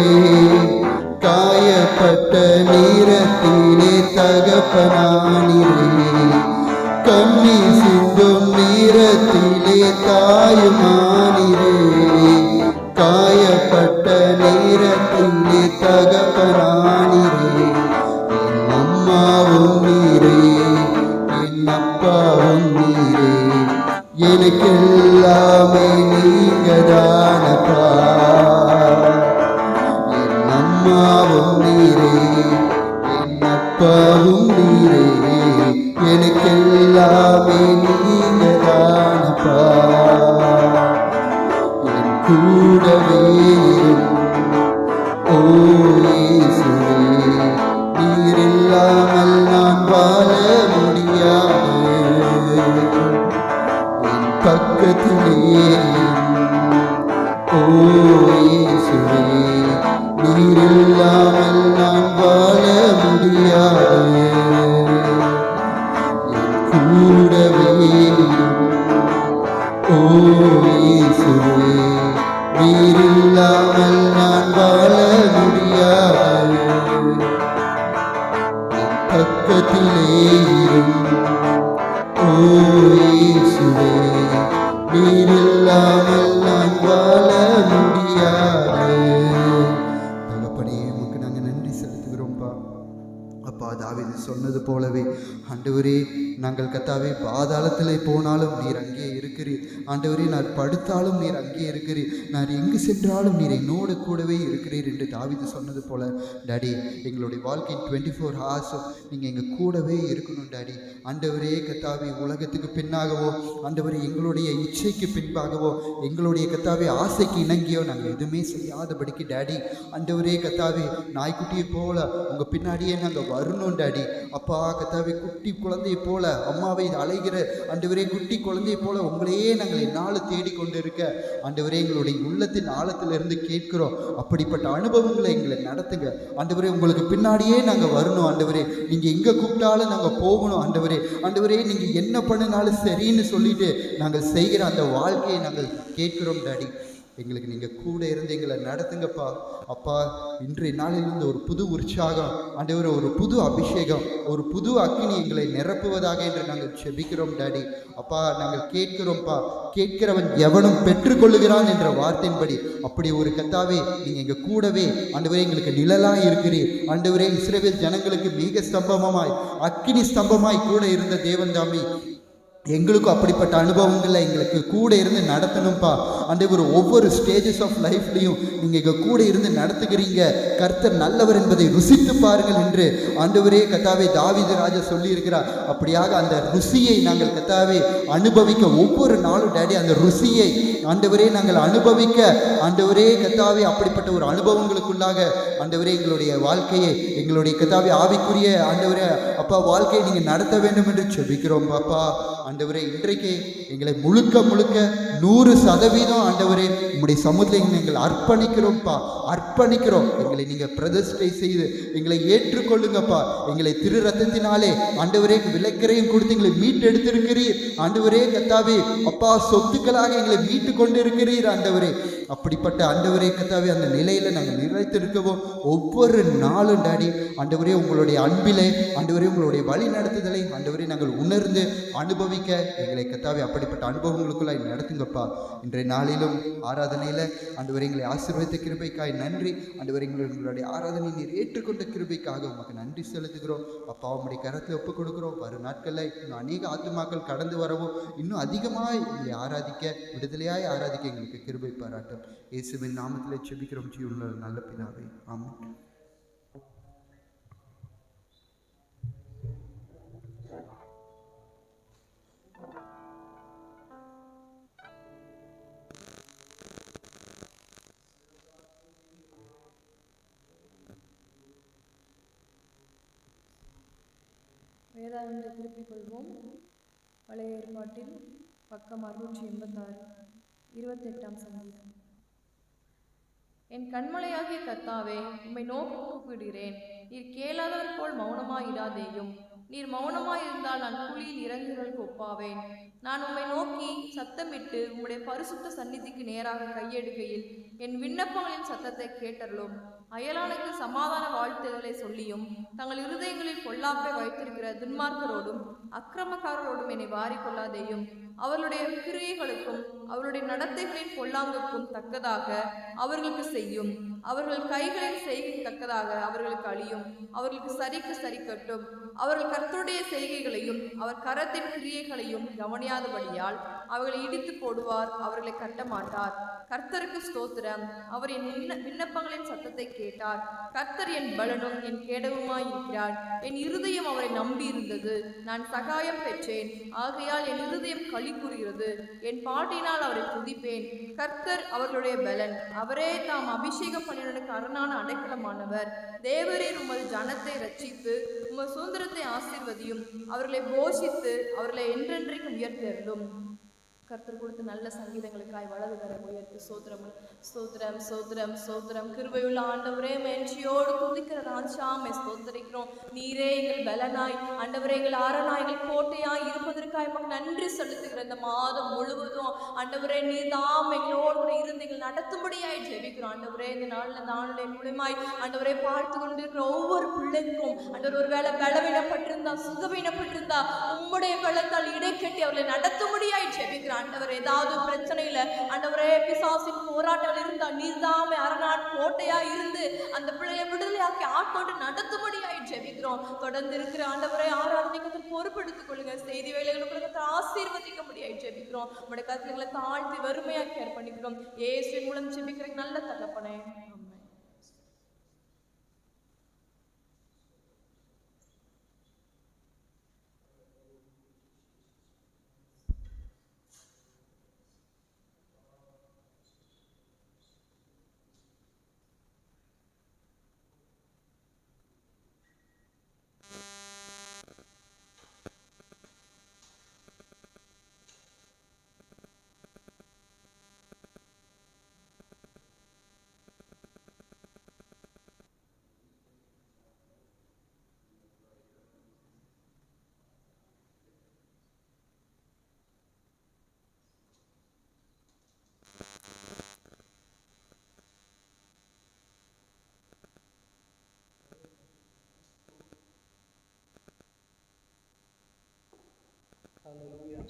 காயப்பட்ட நேரத்திலே தகப்பனானிரே. கண்ணி சிந்தும் நேரத்திலே தாயுமானிரே, காயப்பட்ட நேரத்திலே தகப்பனானிரே. என் அம்மாவும் நீரே, என் அப்பாவும் நீரே, எனக்கெல்லாமே நீங்கதானப்பா. என் அம்மாவும் நீரே, என் அப்பாவும் நீரே, எனக்கெல்லாமே நீங்கதானப்பா. பக்கத்திலே ஓ இயேசுவே, நீர் இல்லாமல் நான் வாழ முடியாது. கூடவே ஓ இயேசுவே, நீர் இல்லாமல் நான் வாழ முடியாது. பக்கத்திலே ஓ இயேசுவே, நீர் இல்லாமல் நான் வாழ முடியாது. தகப்பனே, உமக்கு நாங்கள் நன்றி செலுத்துகிறோம்ப்பா. அப்பா, தாவீது சொன்னது போலவே ஆண்டவரே, நாங்கள் கர்த்தாவே பாதாளத்திலே போனாலும் நீர் அங்கே இருக்கிறீர். ஆண்டவரே, நான் படுத்தாலும் நீர் அங்கே இருக்கிறீர். நான் எங்கு சென்றாலும் நீர் என்னோடு கூடவே இருக்கிறீர் என்று தாவீது சொன்னது போல டாடி, எங்களுடைய வாழ்க்கையின் 24 hours நீங்கள் எங்கள் கூடவே இருக்கணும் டாடி. ஆண்டவரே கர்த்தாவே, உலகத்துக்கு பின்னாகவோ ஆண்டவரே எங்களுடைய இச்சைக்கு பின்பாகவோ எங்களுடைய கர்த்தாவே ஆசைக்கு இணங்கியோ நாங்கள் எதுவுமே செய்யாதபடிக்கு டாடி, ஆண்டவரே கர்த்தாவே, நாய்க்குட்டியை போல உங்கள் பின்னாடியே நாங்கள் வரணும் டாடி. அப்பா கர்த்தாவே, குட்டி குழந்தையை போல அம்மாவை அழைகிற ஆண்டவரே குட்டி குழந்தையை போல உங்களையே நாங்கள் என்னால் தேடிக்கொண்டு இருக்க ஆண்டவரே, எங்களுடைய உள்ளத்தின் ஆழத்திலிருந்து கேட்கிறோம். அப்படிப்பட்ட அனுபவங்களை எங்களை நடத்துங்க ஆண்டவரே. உங்களுக்கு பின்னாடியே நாங்கள் வரணும் ஆண்டவரே. நீங்கள் எங்கே கூப்பிட்டாலும் நாங்கள் போகணும் ஆண்டவரே. ஆண்டவரே, நீங்கள் என்ன பண்ணினாலும் சரின்னு சொல்லிட்டு நாங்கள் செய்கிற அந்த வாழ்க்கையை நாங்கள் கேட்கிறோம் டாடி. எங்களுக்கு நீங்கள் கூட இருந்து எங்களை நடத்துங்கப்பா. அப்பா, இன்றைய நாளிலிருந்து ஒரு புது உற்சாகம் ஆண்டவரே, ஒரு புது அபிஷேகம், ஒரு புது அக்கினி எங்களை நிரப்புவதாக என்று நாங்கள் செபிக்கிறோம் டாடி. அப்பா, நாங்கள் கேட்கிறோம்ப்பா. கேட்கிறவன் எவனும் பெற்றுக்கொள்ளுகிறான் என்ற வார்த்தையின்படி அப்படி ஒரு கர்த்தாவே நீங்கள் எங்கள் கூடவே ஆண்டவரே எங்களுக்கு நிழலாய் இருக்கிறீர் ஆண்டவரே. இஸ்ரவேல் ஜனங்களுக்கு மேக ஸ்தம்பமாய் அக்கினி ஸ்தம்பமாய் கூட இருந்த தேவன் தாமே, எங்களுக்கும் அப்படிப்பட்ட அனுபவங்களை எங்களுக்கு கூட இருந்து நடத்தணும்ப்பா ஆண்டவர். ஒவ்வொரு ஸ்டேஜஸ் ஆஃப் லைஃப்லையும் நீங்கள் எங்கள் கூட இருந்து நடத்துகிறீங்க. கர்த்தர் நல்லவர் என்பதை ருசித்து பாருங்கள் என்று ஆண்டவரே கர்த்தாவே தாவீது ராஜா சொல்லியிருக்கிறார். அப்படியாக அந்த ருசியை நாங்கள் கர்த்தாவே அனுபவிக்க ஒவ்வொரு நாளும் டாடி, அந்த ருசியை ஆண்டவரே நாங்கள் அனுபவிக்க ஆண்டவரே கர்த்தாவே, அப்படிப்பட்ட ஒரு அனுபவங்களுக்குள்ளாக ஆண்டவரே எங்களுடைய வாழ்க்கையை எங்களுடைய கர்த்தாவே ஆவிக்குரிய ஆண்டவரே அப்பா வாழ்க்கையை நீங்கள் நடத்த வேண்டும் என்று செபிக்கிறோம் பாப்பா. ஆண்டவரே, இன்றைக்கு எங்களை முழுக்க 100% ஆண்டவரே உம்முடைய சமூகத்தில் எங்கள் அர்ப்பணிக்கிறோம்ப்பா, அர்ப்பணிக்கிறோம். எங்களை நீங்கள் பிரதிஷ்டை செய்து எங்களை ஏற்றுக்கொள்ளுங்கப்பா. எங்களை திரு ரத்தத்தினாலே ஆண்டவரே விலைக்கரையும் கொடுத்து எங்களை மீட்டெடுத்திருக்கிறீர் ஆண்டவரே கர்த்தாவே. அப்பா, சொத்துக்களாக எங்களை மீட்டு கொண்டு இருக்கிறீர் ஆண்டவரே. அப்படிப்பட்ட ஆண்டவரே கர்த்தாவே, அந்த நிலையில் நாங்கள் நிலைத்திருக்கவும் ஒவ்வொரு நாளும் டாடி ஆண்டவரே உங்களுடைய அன்பிலே ஆண்டவரே உங்களுடைய வழி நடத்துதலை ஆண்டவரே நாங்கள் உணர்ந்து அனுபவிக்க எங்களை கர்த்தாவே அப்படிப்பட்ட அனுபவங்களுக்குள்ள நடத்துங்கப்பா. இன்றைய நாளிலும் ஆராதனையில் ஆண்டவரே எங்களை ஆசீர்வதித்த கிருபைக்காய் நன்றி ஆண்டவரே. எங்களுடைய ஆராதனை நீர் ஏற்றுக்கொண்ட கிருபைக்காக உமக்கு நன்றி செலுத்துகிறோம் அப்பா. உம்முடைய கரத்தில் ஒப்புக் கொடுக்கிறோம். வரும் நாட்களில் இன்னும் அநேக ஆத்துமாக்கள் கடந்து வரவும் இன்னும் அதிகமாக எங்களை ஆராதிக்க, விடுதலையாய் ஆராதிக்க எங்களுக்கு கிருபை பாராட்டும். இயேசுவின் நாமத்தில் செபிக்கிறோம் ஜீவனுள்ள நல்ல பிதாவே, ஆமென். வேதாகமத்தை திருப்பிக் கொள்வோம். பழைய ஏற்பாட்டில் பக்கம் 686, 28ஆம் சங்கீதம். என் கண்மலையாகிய கர்த்தாவே, உம்மை நோக்கி கூப்பிடுகிறேன். நீர் கேளாதவர் போல் மௌனமாயிராதேயும். நீர் மௌனமாயிருந்தால் நான் குழியில் இறங்குகிறவர்களுக்கு ஒப்பாவேன். நான் உம்மை நோக்கி சத்தமிட்டு உம்முடைய பரிசுத்த சந்நிதிக்கு நேராக கையெடுக்கையில் என் விண்ணப்பங்களின் சத்தத்தை கேட்டருளும். அயலானுக்கு சமாதான வாழ்த்துக்களை சொல்லியும் தங்கள் இருதயங்களில் பொல்லாப்பை வைத்திருக்கிற துன்மார்க்கரோடும் அக்கிரமக்காரரோடும் என்னை வாரிக்கொள்ளாதேயும். அவர்களுடைய கிரியைகளுக்கும் அவருடைய நடத்தைகளின் பொல்லாங்குக்கும் தக்கதாக அவர்களுக்கு செய்யும். அவர்கள் கைகளின் செய்கை தக்கதாக அவர்களுக்கு அழியும். அவர்களுக்கு சரிக்கு சரி கட்டும். அவர்கள் கர்த்தருடைய செய்கைகளையும் அவர் கரத்தின் கிரியைகளையும் கவனியாதபடியால் அவர்களை இடித்து போடுவார், அவர்களை கட்டமாட்டார். கர்த்தருக்கு ஸ்தோத்திரம். அவர் என் விண்ணப்பங்களின் சத்தத்தை கேட்டார். கர்த்தர் என் பலனும் என் கேடவுமாய் இருக்கிறார். என் இருதயம் அவரை நம்பி இருந்தது. நான் சகாயம் பெற்றேன். ஆகையால் என் இருதயம் களி கூறுகிறது. என் பாட்டினால் அவரை துதிப்பேன். கர்த்தர் அவர்களுடைய பலன். அவரே தாம் அபிஷேகம் பண்ணினனுக்கு அரணான அடைக்கலமானவர். தேவரீர் உமது ஜனத்தை ரட்சித்து உமது சுதந்திரத்தை ஆசீர்வதியும். அவர்களை போஷித்து அவர்களை என்றென்றைக்கும் உயர்த்தெழுதும். கர்த்தர் கொடுத்த நல்ல சங்கீதங்களுக்காய் வலது கரம் உயர்த்தி ஸ்தோத்திரம் ஸ்தோத்திரம் ஸ்தோத்திரம் ஸ்தோத்திரம். கிருபையுள்ள ஆண்டவரே, மேன்மையோடு துதிக்கிற ராஜாமே ஸ்தோத்திரிக்கிறோம். நீரே எங்கள் பலனாய், ஆண்டவரே எங்கள் ஆரணாய், எங்கள் கோட்டையாய் இருப்பதற்காய் எமக்கு நன்றி செலுத்துகிற இந்த மாதம் முழுவதும் ஆண்டவரே நீர் தாம் எங்களோடு கூட இருந்து எங்கள் நடத்தும்படியாய் ஜெபிக்கிறோம். ஆண்டவரே இந்த நாளில் மூலமாய் ஆண்டவரே பார்த்து கொண்டிருக்கிற ஒவ்வொரு பிள்ளைக்கும் ஆண்டவர் ஒருவேளை பலவீனப்பட்டிருந்தா, சுகவீனப்பட்டிருந்தா உம்முடைய பலத்தால் இடைக்கட்டி அவர்களை நடத்தும்படியாய் ஜெபிக்கிறோம். ஆண்டவர் ஏதாவது பிரச்சனையில ஆண்டவரே பிசாசின் போராட்டம் இருந்தா நீர்தாமே அரணாட் கோட்டையா இருந்து அந்த பிள்ளைகளை விடுதலையாக்கி ஆட்கொண்டு நடத்தும்படியாய் ஜெபிக்கிறோம். தொடர்ந்து இருக்கிற ஆண்டவரை ஆராதனைக்கு பொறுப்பெடுத்துக் கொள்ளுங்க. செய்தி வேலைகளுக்கு ஆசீர்வதிக்க முடியாய் ஜெபிக்கிறோம். உங்களுடைய கருத்துக்களை தாழ்த்தி வறுமையாக்கி அர்ப்பணிக்கிறோம். இயேசுவின் மூலம் ஜெபிக்கிற நல்ல தகப்பனே, ஆமென்.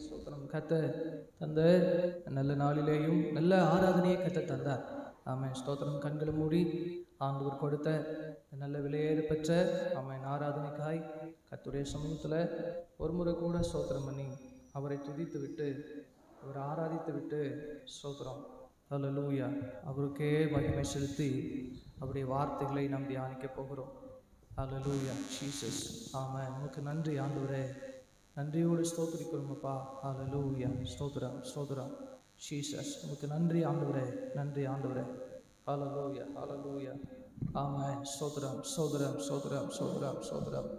ஸ்தோத்திரம். கர்த்தர் தந்த நல்ல நாளிலேயும் நல்ல ஆராதனையை கர்த்தர் தந்தார். ஆமென். ஸ்தோத்திரம். கண்களை மூடி ஆண்டவர் கொடுத்த நல்ல விலையேற பெற்ற ஆமென் ஆராதனைக்காய் கர்த்தருடைய சமூகத்தில் ஒரு முறை கூட ஸ்தோத்திரம் பண்ணி அவரை துதித்து விட்டு அவரை ஆராதித்து விட்டு ஸ்தோத்திரம் ஹல்லேலூயா அவருக்கே மகிமை செலுத்தி அவருடைய வார்த்தைகளை நாம் தியானிக்க போகிறோம். ஹல்லேலூயா ஜீசஸ். ஆமென். உமக்கு நன்றி ஆண்டவரே, நன்றியோடு ஸ்தோத்திரிக்கிறோம் அப்பா. ஹல்லேலூயா ஸ்தோத்திரம் ஸ்தோத்திரம் ஜீசஸ். உமக்கு நன்றி ஆண்டவரே, நன்றி ஆண்டவரே. ஹல்லேலூயா ஹல்லேலூயா. ஆமென். ஸ்தோத்திரம் ஸ்தோத்திரம் ஸ்தோத்திரம் ஸ்தோத்திரம் ஸ்தோத்திரம்.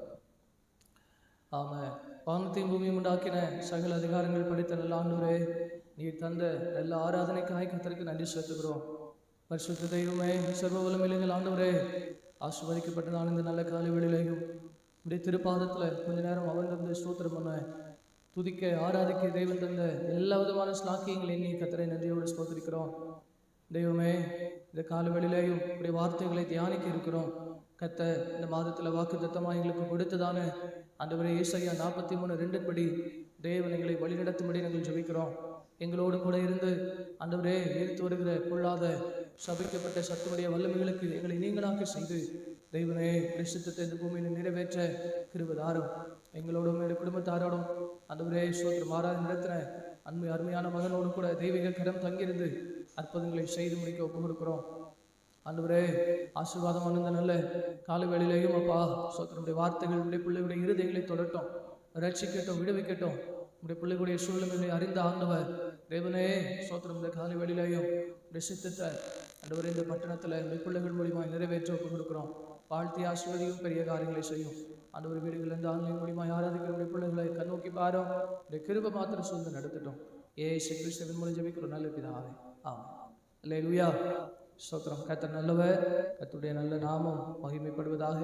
ஆமென். வானத்தையும் பூமியும் உண்டாக்கின சகல அதிகாரங்கள் படித்த நல்ல ஆண்டவரே, நீர் தந்த நல்ல ஆராதனைக்காய் கர்த்தருக்கு நன்றி செலுத்துகிறோம். பரிசுத்த தெய்வமே, சர்வ வல்லமையுள்ள ஆண்டவரே, ஆசீர்வதிக்கப்பட்டதான இந்த நல்ல காலை வேளையிலேயும் உடைய திருப்பாதத்தில் கொஞ்ச நேரம் அமர்ந்திருந்து ஸ்தோத்திரம் பண்ண துதிக்க ஆராதிக்க தெய்வம் தந்த எல்லா விதமான ஸ்லாக்கியங்களை எண்ணி கர்த்தரை நன்றியோடு ஸ்தோத்திரிக்கிறோம். தெய்வமே, இந்த காலவெளியிலேயும் உடைய வார்த்தைகளை தியானிக்க இருக்கிறோம். கர்த்தர் இந்த மாதத்தில் வாக்குத்தத்தமாக எங்களுக்கு கொடுத்ததான ஆண்டவரே ஏசாயா 43:2 படி தேவன் எங்களை வழிநடத்தும்படி நாங்கள் ஜெபிக்கிறோம். எங்களோடு கூட இருந்து ஆண்டவரே எதிர்த்து வருகிற கொள்ளாத சபிக்கப்பட்ட சத்துடைய வல்லமைகளுக்கு எங்களை நீங்களாக செய்து தெய்வனே பிரசித்தத்தை இந்த பூமியில் நிறைவேற்ற கிருபைதாரும் எங்களோடும் எங்கள் குடும்பத்தாரோடும் ஆண்டவரே ஸ்தோத்திரம் ஆராதனை நடத்தின அருமையான மகனோடு கூட தெய்வீக கரம் தங்கியிருந்து அற்புதங்களை செய்து முடிக்க ஒப்பு கொடுக்கிறோம். ஆண்டவரே ஆசீர்வாதமான இந்த நல்ல காலை வேளையிலேயும் அப்பா ஸ்தோத்திரமுடைய வார்த்தைகள் உடைய பிள்ளைகளுடைய இருதயங்களை தொடரட்டும், ரட்சிக்கட்டும், விடுவிக்கட்டும். உடைய பிள்ளைகளுடைய சூழ்நிலைகளை அறிந்த ஆண்டவர் தேவனே ஸ்தோத்திரம் இந்த காலை வேளையிலேயும் உடைய சித்தத்தை ஆண்டவரே இந்த பட்டணத்தில் உடைய பிள்ளைகள் மூலியமாக நிறைவேற்ற ஒப்பு கொடுக்கிறோம். வாழ்த்தி ஆசீர்வதியும் பெரிய காரியங்களை செய்யும். ஆண்டவர் வீடுகள் இந்த ஆன்லைன் மூலியமாக ஆராதிக்கிற பிள்ளைகளை கண்ணோக்கி பாரும். உடைய கிருபை மாத்திரம் சூழ்ந்து நடத்தட்டும். இயேசு கிறிஸ்துவின் மூலம் ஜெபிக்கிறோம் நல்ல பிதாவே, ஆமென். அல்லேலூயா. ஸ்தோத்திரம். கர்த்தர் நல்லவர், கர்த்தருடைய நல்ல நாமம் மகிமைப்படுவதாக.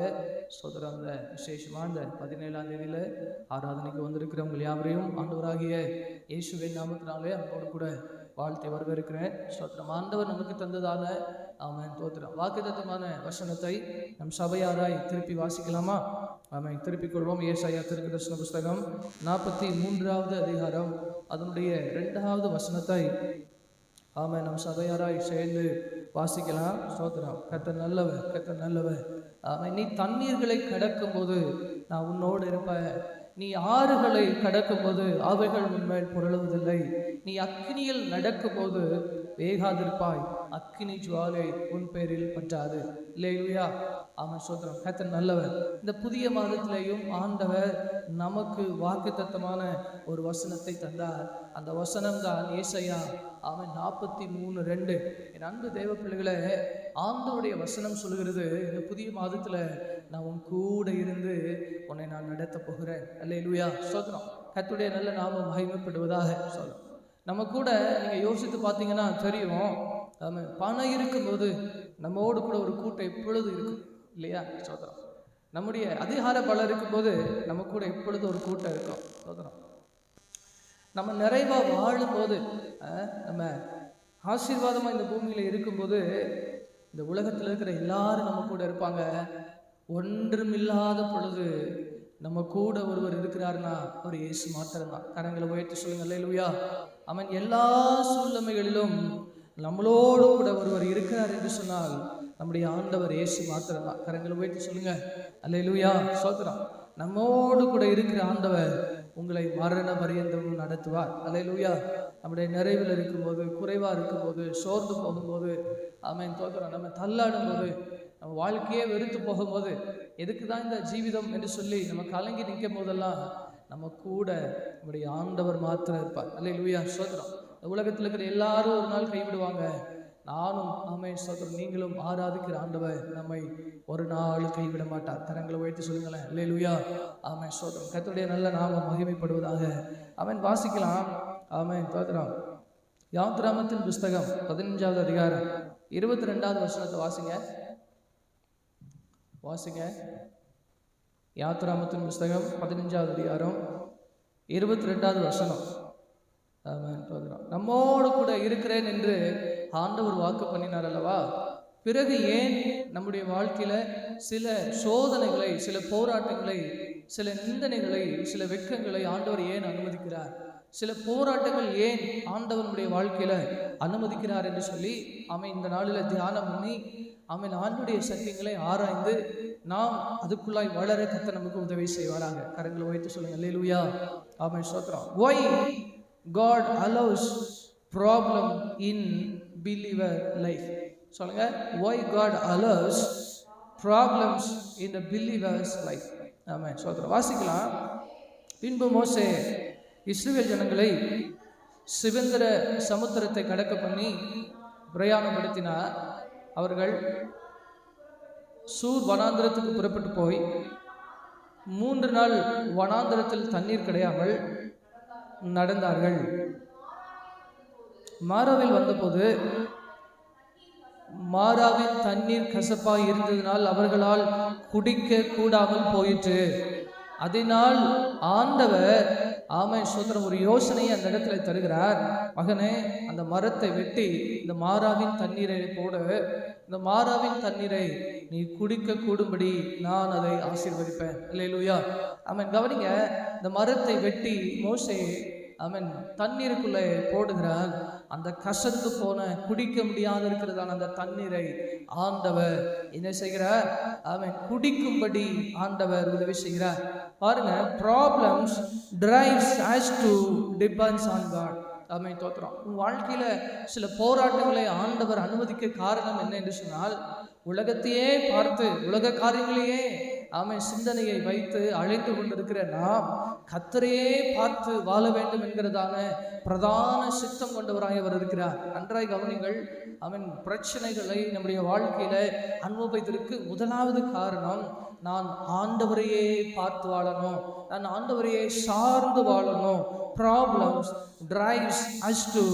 ஸ்தோத்திரம். அந்த விசேஷமான இந்த 17ஆம் தேதியில ஆராதனைக்கு வந்திருக்கிறவங்க யாவரையும் ஆண்டவராகிய இயேசுவின் நாமத்தினாலே அவரோடு கூட வாழ்த்தை வரவேற்கிறேன். ஸ்தோத்திரம். ஆண்டவர் நமக்கு தந்ததான ஆமென் ஸ்தோத்திரம் வாக்குத்தத்தமான வசனத்தை நம் சபையாராய் திருப்பி வாசிக்கலாமா? ஆமென். திருப்பிக் கொள்வோம். ஏசாயா தீர்க்கதரிசன புஸ்தகம் 43வது அதிகாரம் அதனுடைய 2வது வசனத்தை ஆமென் நம் சபையாராய் சேர்ந்து வாசிக்கலாம். ஸ்தோத்திரம். கர்த்தர் நல்லவர், கர்த்தர் நல்லவர். ஆமென். நீ தண்ணீர்களை கடக்கும் போது நான் உன்னோடு இருப்பேன். நீ ஆறுகளை கடக்கும் போது அவைகள் உன்மேல் புரளுவதில்லை. நீ அக்கினியில் நடக்கும் போது வேகாதிருப்பாய், அக்கினி ஜுவாலை உன் பேரில் பற்றாது. இல்லையா? ஆமாம். ஸ்தோத்திரம். கர்த்தர் நல்லவர். இந்த புதிய மாதத்திலேயும் ஆண்டவர் நமக்கு வாக்குத்தத்தமான ஒரு வசனத்தை தந்தார். அந்த வசனம் தான் ஏசாயா ஆமென் 43:2. என் அன்பு தேவ பிள்ளைகளே, ஆண்டவருடைய வசனம் சொல்கிறது, இந்த புதிய மாதத்துல நான் உன் கூட இருந்து உன்னை நான் நடத்த போகிறேன். அல்லேலூயா. ஸ்தோத்திரம். கர்த்தருடைய நல்ல நாமம் மகிமைப்படுவதாக. சொல்லும் நம்ம கூட நீங்கள் யோசித்து பார்த்தீங்கன்னா தெரியும், நம்ம பணம் இருக்கும்போது நம்மோடு கூட ஒரு கூட்டம் எப்பொழுது இருக்கும் இல்லையா? சோதரம். நம்முடைய அதிகார பலம் இருக்கும்போது நம்ம கூட எப்பொழுது ஒரு கூட்டம் இருக்கும். சோதரம். நம்ம நிறைவாக வாழும்போது, நம்ம ஆசீர்வாதமாக இந்த பூமியில் இருக்கும்போது இந்த உலகத்தில் இருக்கிற எல்லாரும் நம்ம கூட இருப்பாங்க. ஒன்றுமில்லாத பொழுது நம்ம கூட ஒருவர் இருக்கிறாருன்னா அவர் இயேசு மாத்திரம்தான். கரங்களை உயர்த்தி சொல்லுங்க அல்லேலூயா. அவன் எல்லா சூழ்நிலைகளிலும் நம்மளோடு கூட ஒருவர் இருக்கிறார் என்று சொன்னால் நம்முடைய ஆண்டவர் இயேசு மாத்திரம்தான். கரங்களை உயர்த்தி சொல்லுங்க அல்லேலூயா. ஸ்தோத்திரம். நம்மோடு கூட இருக்கிற ஆண்டவர் உங்களை மரண பரியந்தமும் நடத்துவார். அல்லேலூயா. நம்முடைய நிறைவில் இருக்கும்போது, குறைவாக இருக்கும்போது, சோர்ந்து போகும்போது, ஆமென் ஸ்தோத்திரம், நம்ம தள்ளாடும் போது, நம்ம வாழ்க்கையே வெறுத்து போகும்போது, எதுக்கு தான் இந்த ஜீவிதம் என்று சொல்லி நம்ம கலங்கி நிற்கும் போதெல்லாம் நம்ம கூட நம்முடைய ஆண்டவர் மாத்திரம் இருப்பார். அல்லேலூயா. ஸ்தோத்திரம். இந்த உலகத்தில் இருக்கிற எல்லாரும் ஒரு நாள் கைவிடுவாங்க. நானும் ஆமென் ஸ்தோத்திரம் நீங்களும் ஆராதிக்கிற ஆண்டவர் நம்மை ஒரு நாள் கைவிட மாட்டார். கரங்களை உயர்த்தி சொல்லுங்களேன் அல்லேலூயா. ஆமென் ஸ்தோத்திரம். கர்த்தருடைய நல்ல நாமம் மகிமைப்படுவதாக. அவன் வாசிக்கலாம். ஆமென் ஸ்தோத்திரம். யாத்ராமத்தின் புஸ்தகம் 15வது அதிகாரம் 22வது வசனத்தை வாசிங்க. யாத்ராமத்தின் புஸ்தகம் 15வது அதிகாரம் 22வது வசனம். நம்மோடு கூட இருக்கிறேன் என்று ஆண்டவர் வாக்கு பண்ணினார் அல்லவா? பிறகு ஏன் நம்முடைய வாழ்க்கையில சில சோதனைகளை, சில போராட்டங்களை, சில நிந்தனைகளை, சில வெட்கங்களை ஆண்டவர் ஏன் அனுமதிக்கிறார்? சில போராட்டங்கள் ஏன் ஆண்டவனுடைய வாழ்க்கையில அனுமதிக்கிறார் என்று சொல்லி அவன் இந்த நாளில் தியானம் பண்ணி அவன் ஆண்டுடைய சத்தியங்களை ஆராய்ந்து நாம் அதுக்குள்ளாய் வளர கர்த்தர் நமக்கு உதவி செய்வாராங்க. கரங்களை உயர்த்தி சொல்லுங்க அல்லேலூயா. ஆமென் ஸ்தோத்திரம். Why God allows problem in believer life? சொல்லுங்க. Why God allows problems in the believer's life? ஆமென் ஸ்தோத்திரம். வாசிக்கலாம். பின்பு மோசே இஸ்ரவேல் ஜனங்களை சிவந்திர சமுத்திரத்தை கடக்க பண்ணி பிரயாணப்படுத்தினார். அவர்கள் சூர் வனாந்திரத்துக்கு புறப்பட்டு போய் 3 நாள் வனாந்திரத்தில் தண்ணீர் கிடையாமல் நடந்தார்கள். மாராவில் வந்தபோது மாராவின் தண்ணீர் கசப்பாய் இருந்ததினால் அவர்களால் குடிக்க கூடாமல் போயிற்று. அதனால் ஆண்டவர் ஆமென் ஸ்தோத்திரம் ஒரு யோசனையை அந்த இடத்துல தருகிறார். மகனே, அந்த மரத்தை வெட்டி இந்த மாராவின் தண்ணீரை போடு, இந்த மாராவின் தண்ணீரை நீ குடிக்க கூடும்படி நான் அதை ஆசீர்வதிப்பேன். அல்லேலூயா. ஆமென். கவனிங்க, இந்த மரத்தை வெட்டி மோசே ஆமென் தண்ணீருக்குள்ளே போடுகிறார். அந்த கசந்து போன குடிக்க முடியாது இருக்கிறதான அந்த தண்ணீரை ஆண்டவர் என்ன செய்கிறார்? ஆமென் குடிக்கும்படி ஆண்டவர் உதவி செய்கிறார். பாருங்க, problems drives as to depends on God. ஆமென் தோத்திரம். உன் வாழ்க்கையில சில போராட்டங்களை ஆண்டவர் அனுமதிக்க காரணம் என்ன என்று சொன்னால், உலகத்தையே பார்த்து உலக காரியங்களையே ஆமென் சிந்தனையை வைத்து அழைத்து கொண்டிருக்கிற நாம் கர்த்தரையே பார்த்து வாழ வேண்டும் என்கிறதான பிரதான சித்தம் கொண்டவராய் அவர் இருக்கிறார். நன்றாய் கவனிங்கள். அவன் பிரச்சனைகளை நம்முடைய வாழ்க்கையில அனுபவிப்பதற்கு முதலாவது காரணம், நான் ஆண்டவரையே பார்த்து வாழணும், நான் ஆண்டவரையே சார்ந்து வாழணும். Problems drives us to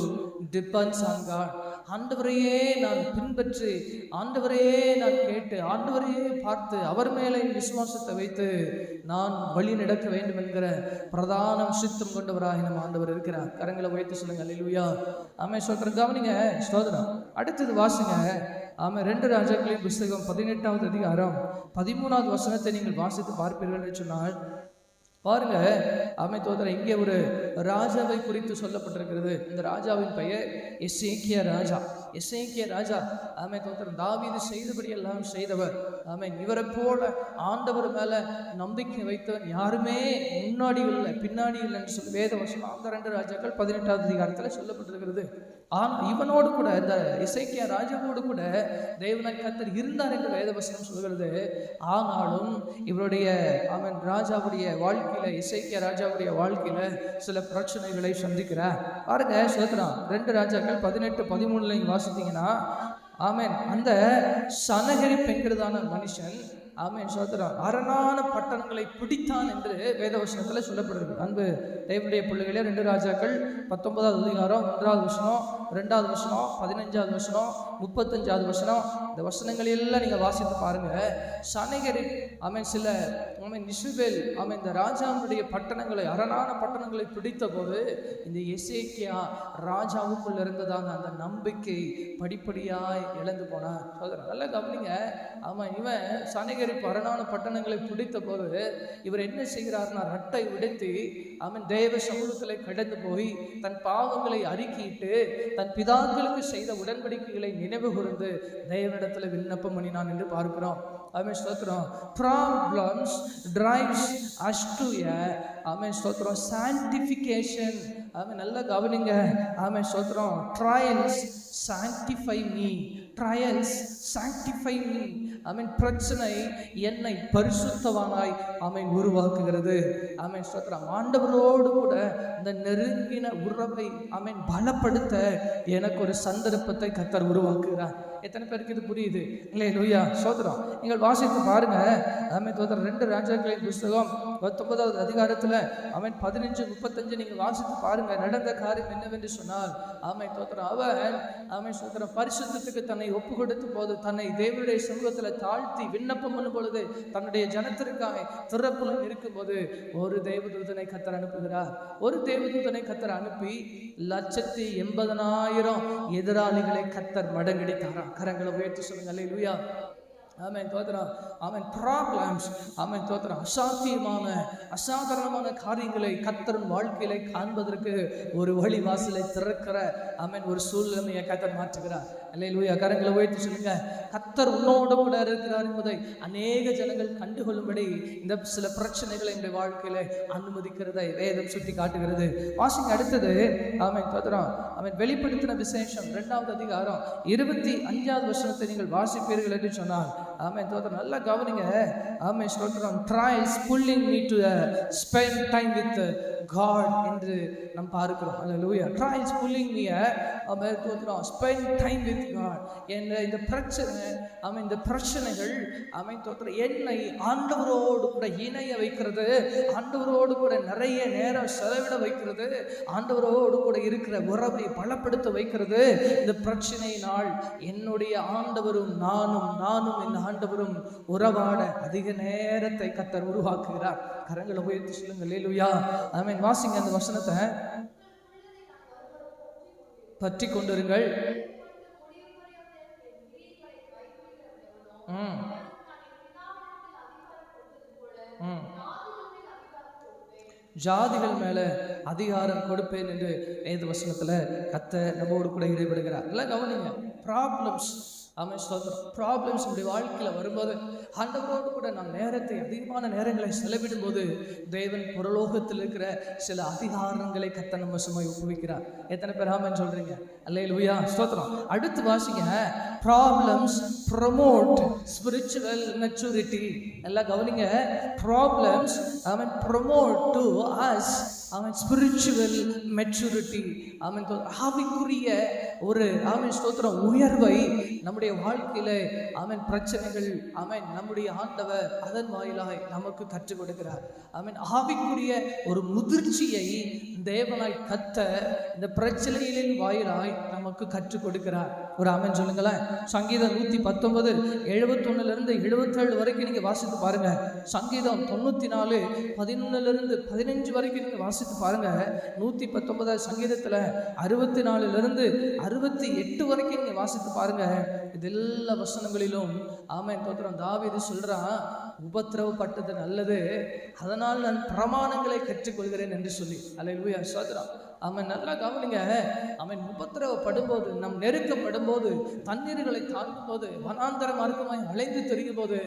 depends on God. ஆண்டவரையே நான் பின்பற்றி, ஆண்டவரையே நான் கேட்டு, ஆண்டவரையே பார்த்து அவர் மேலே விசுவாசத்தை வைத்து நான் வழி நடக்க வேண்டும் என்கிற பிரதான சித்தம் கொண்டவராக நம்ம ஆண்டவர் இருக்கிறார். கரங்களை உயர்த்தி சொல்லுங்க அல்லேலூயா. ஆமென் ஸ்தோத்திரம். கவனிங்க ஸ்தோத்திரம். அடுத்தது வாசிங்க. ஆமென். 2 ராஜாக்களின் புஸ்தகம் 18வது அதிகாரம் 13வது வசனத்தை நீங்கள் வாசித்து பார்ப்பீர்கள் என்று சொன்னால், பாருங்க ஆமென் தோத்திரம், இங்கே ஒரு ராஜாவை குறித்து சொல்லப்பட்டிருக்கிறது. இந்த ராஜாவின் பெயர் எசேக்கியா ராஜா. எசேக்கியா ராஜா ஆமென் தோத்திரம் தாவீது செய்தபடி எல்லாம் செய்தவர். ஆமென். இவரை போல ஆண்டவர் மேல நம்பிக்கை வைத்தவன் யாருமே முன்னாடி இல்லை பின்னாடி இல்லைன்னு சொல்லி வேத வசனம் அந்த 2 ராஜாக்கள் 18வது அதிகாரத்துல சொல்லப்பட்டிருக்கிறது. ஆனால் இவனோடு கூட, இந்த எசேக்கியா ராஜாவோடு கூட தேவனாய் கர்த்தர் இருந்தார் என்று வேத வசனம் சொல்கிறது. ஆனாலும் இவருடைய ஆமென் ராஜாவுடைய வாழ்க்கையில, எசேக்கியா ராஜாவுடைய வாழ்க்கையில சில பிரச்சனைகளை சந்திக்கிறார். பாருங்க ஸ்தோத்திரம். 2 ராஜாக்கள் 18-13 வாசித்தீங்கன்னா, ஆமென், அந்த சனகரிப் என்கிறதான மனுஷன் ஆமென் ஸ்தோத்திரம். அரணான பட்டணங்களை பிடித்தான் என்று வேதவசனத்தில் சொல்லப்படுகிறது. அன்பு தேவனுடைய பிள்ளைகளே, 2 ராஜாக்கள் 19வது அதிகாரம் 1வது வசனம், 2வது வசனம், 15வது வசனம், 35வது வசனம், இந்த வசனங்கள் எல்லாம் நீங்க வாசித்து பாருங்க. சனகரிப் ஆமென் சில ஆமென் இஸ்ரவேல் ஆமென் இந்த ராஜாவுடைய பட்டணங்களை, அரணான பட்டணங்களை பிடித்த போது இந்த எசேக்கியா ராஜாவுக்குள்ள இருந்ததாங்க அந்த நம்பிக்கை படிப்படியாய் இழந்து போனான். நல்லா கவனிங்க. ஆமா, இவன் சனகரிப் அரணான பட்டணங்களை பிடித்த போது இவர் என்ன செய்கிறார்னா, ரட்டை விடுத்து அவன் தேவ சமூகத்தில் கடந்து போய் தன் பாவங்களை அறிக்கையிட்டு தன் பிதாக்களுக்கு செய்த உடன்படிக்கைகளை நினைவு கூர்ந்து தேவனிடத்தில் விண்ணப்பம் பண்ணினான் என்று பார்க்கிறோம். ஆமென் ஸ்தோத்திரம். ப்ராப்ளம்ஸ் டிரைவ்ஸ் அஸ் டு ஆமென் ஸ்தோத்திரம் சான்டிஃபிகேஷன். ஆமென் நல்லா கவனிங்க. ஆமென் ஸ்தோத்திரம். Trials sanctify me, trials sanctify me. ஆமென் பிரச்சனை என்னை பரிசுத்தவானாய் ஆமென் உருவாக்குகிறது. ஆமென் ஸ்தோத்திரம். ஆண்டவரோடு கூட இந்த நெருங்கின உறவை ஆமென் பலப்படுத்த எனக்கு ஒரு சந்தர்ப்பத்தை கர்த்தர் உருவாக்குகிறார். எத்தனை பேருக்கு இது புரியுது? அல்லேலூயா ஸ்தோத்திரம். நீங்கள் வாசித்து பாருங்க. ஆமென் ஸ்தோத்திரம். 2 ராஜாக்களின் புஸ்தகம் 19வது அதிகாரத்தில் ஆமென் 15-35 நீங்கள் வாசித்து பாருங்க. நடந்த காரியம் என்னவென்று சொன்னால், ஆமென் ஸ்தோத்திரம், அவன் ஆமென் ஸ்தோத்திரம் பரிசுத்தத்துக்கு தன்னை ஒப்பு கொடுத்த போது, தன்னை தேவனுடைய சமூகத்தில் தாழ்த்தி விண்ணப்பம் பண்ணும் பொழுது, தன்னுடைய ஜனத்திற்காக திறப்புல இருக்கும்போது ஒரு தேவதூதனை கர்த்தர் அனுப்புகிறார். ஒரு தேவதூதனை கர்த்தர் அனுப்பி 180,000 எதிராளிகளை கர்த்தர் மடங்கடித்தாராம். கரங்களை உயர்த்தி சொல்லுங்க அல்லேலூயா. ஆமென் ஸ்தோத்திரம். ஆமென் ப்ராப்ளம்ஸ் ஆமென் ஸ்தோத்திரம் அசாதாரணமான காரியங்களை கர்த்தரின் வாழ்க்கையில காண்பதற்கு ஒரு வழி வாசலை திறக்கிற ஆமென் ஒரு சூழ்நிலையை கர்த்தர் மாற்றுகிறார். அல்லேலூயா. கரங்களை உயர்த்தி சொல்லுங்க. கர்த்தர் உன்னோடு கூட இருக்கிறார் என்பதை அநேக ஜனங்கள் கண்டுகொள்ளும்படி இந்த சில பிரச்சனைகளை இந்த வாழ்க்கையில அனுமதிக்கிறதை வேதம் சுட்டி காட்டுகிறது. வாசிங்க அடுத்தது. ஆமென் ஸ்தோத்திரம். ஆமென் வெளிப்படுத்தின விசேஷம் 2வது அதிகாரம் 25வது வசனத்தை நீங்கள் வாசிப்பீர்கள் என்று சொன்னால், ஆமென் ஸ்தோத்திரம் நல்லா கவனிங்க. ஆமென் ஸ்தோத்திரம். Trials pulling me to spend time with God என்று நாம் பார்க்கிறோம். Hallelujah. Trials pulling me amen ஸ்தோத்திரம் ஸ்பெண்ட் டைம் வித் காட். இந்த பிரச்சனை ஆமென் இந்த பிரச்சனைகள் ஆமென் ஸ்தோத்திரம் என்னை ஆண்டவரோடு கூட இணைய வைக்கிறது, ஆண்டவரோடு கூட நிறைய நேரம் செலவிட வைக்கிறது, ஆண்டவரோடு கூட இருக்கிற உறவை பலப்படுத்த வைக்கிறது. இந்த பிரச்சனையினால் என்னுடைய ஆண்டவரும் நானும் என் ஆண்டவரும் உறவாட அதிக நேரத்தை கர்த்தர் உருவாக்குகிறார். கரங்களை உயர்த்தி சொல்லுங்க அல்லேலூயா. ஆமென். வாசிங்க அந்த வசனத்தை. பற்றி கொண்டிருங்கள். ஜாதிகள் மேல அதிகாரம் கொடுப்பேன் என்று வேத வசனத்துல கர்த்தர் நம்மோடு கூட இடைபடுகிறார். எல்லாம் கவனிங்க. ப்ராப்ளம்ஸ் ஆமென் ஸ்தோத்திரம். ப்ராப்ளம்ஸ் நம்முடைய வாழ்க்கையில் வரும்போது ஆண்டவரோடு கூட நாம் நேரத்தை அதிகமான நேரங்களை செலவிடும் போது தேவன் பரலோகத்தில் இருக்கிற சில அதிகாரங்களை கர்த்தர் நம்ம சும்மா ஒப்புவிக்கிறார். எத்தனை பேர் ஆமென் சொல்றீங்க? அல்லேலூயா ஸ்தோத்திரம். அடுத்து வாசிங்க. Problems promote spiritual maturity. எல்லாம் கவனிங்க. ப்ராப்ளம்ஸ் ஆமென் ப்ரமோட் டு அஸ் ஆமென் ஸ்பிரிச்சுவல் மெச்சூரிட்டி. ஆமென் ஆவிக்குரிய ஒரு ஆமென் ஸ்தோத்திரம் உயர்வை நம்முடைய வாழ்க்கையில ஆமென் பிரச்சனைகள் ஆமென் நம்முடைய ஆண்டவர் அதன் வாயிலாய் நமக்கு கற்றுக் கொடுக்கிறார். ஆமென் ஆவிக்குரிய ஒரு முதிர்ச்சியை தேவனாய் கர்த்தர் இந்த பிரச்சனைகளின் வாயிலாய் நமக்கு கற்றுக் கொடுக்கிறார். ஒரு ஆமென் சொல்லுங்களேன். சங்கீதம் 119 71 77 வரைக்கும் நீங்க வாசித்து பாருங்க. சங்கீதம் 94 11 15 வரைக்கும் நீங்க வாசித்து பாருங்க. 119 சங்கீதத்துல 64 68 வரைக்கும் நீங்க வாசித்து பாருங்க. இது எல்லா வசனங்களிலும் ஆமென் ஸ்தோத்திரம் தாவீது சொல்றான், உபத்திரவப்பட்டது நல்லது, அதனால் நான் பிரமாணங்களை கற்றுக்கொள்கிறேன் என்று சொல்லி. அல்லேலூயா ஸ்தோத்திரம். அவன் நல்லா கவனிங்க. அவன் உபத்திரவப்படும்போது, நம் நெருக்கப்படும் போது, தண்ணீர்களை தாண்டும் போது, வனாந்தர மார்க்கமாய் அலைந்து தெரியும் போது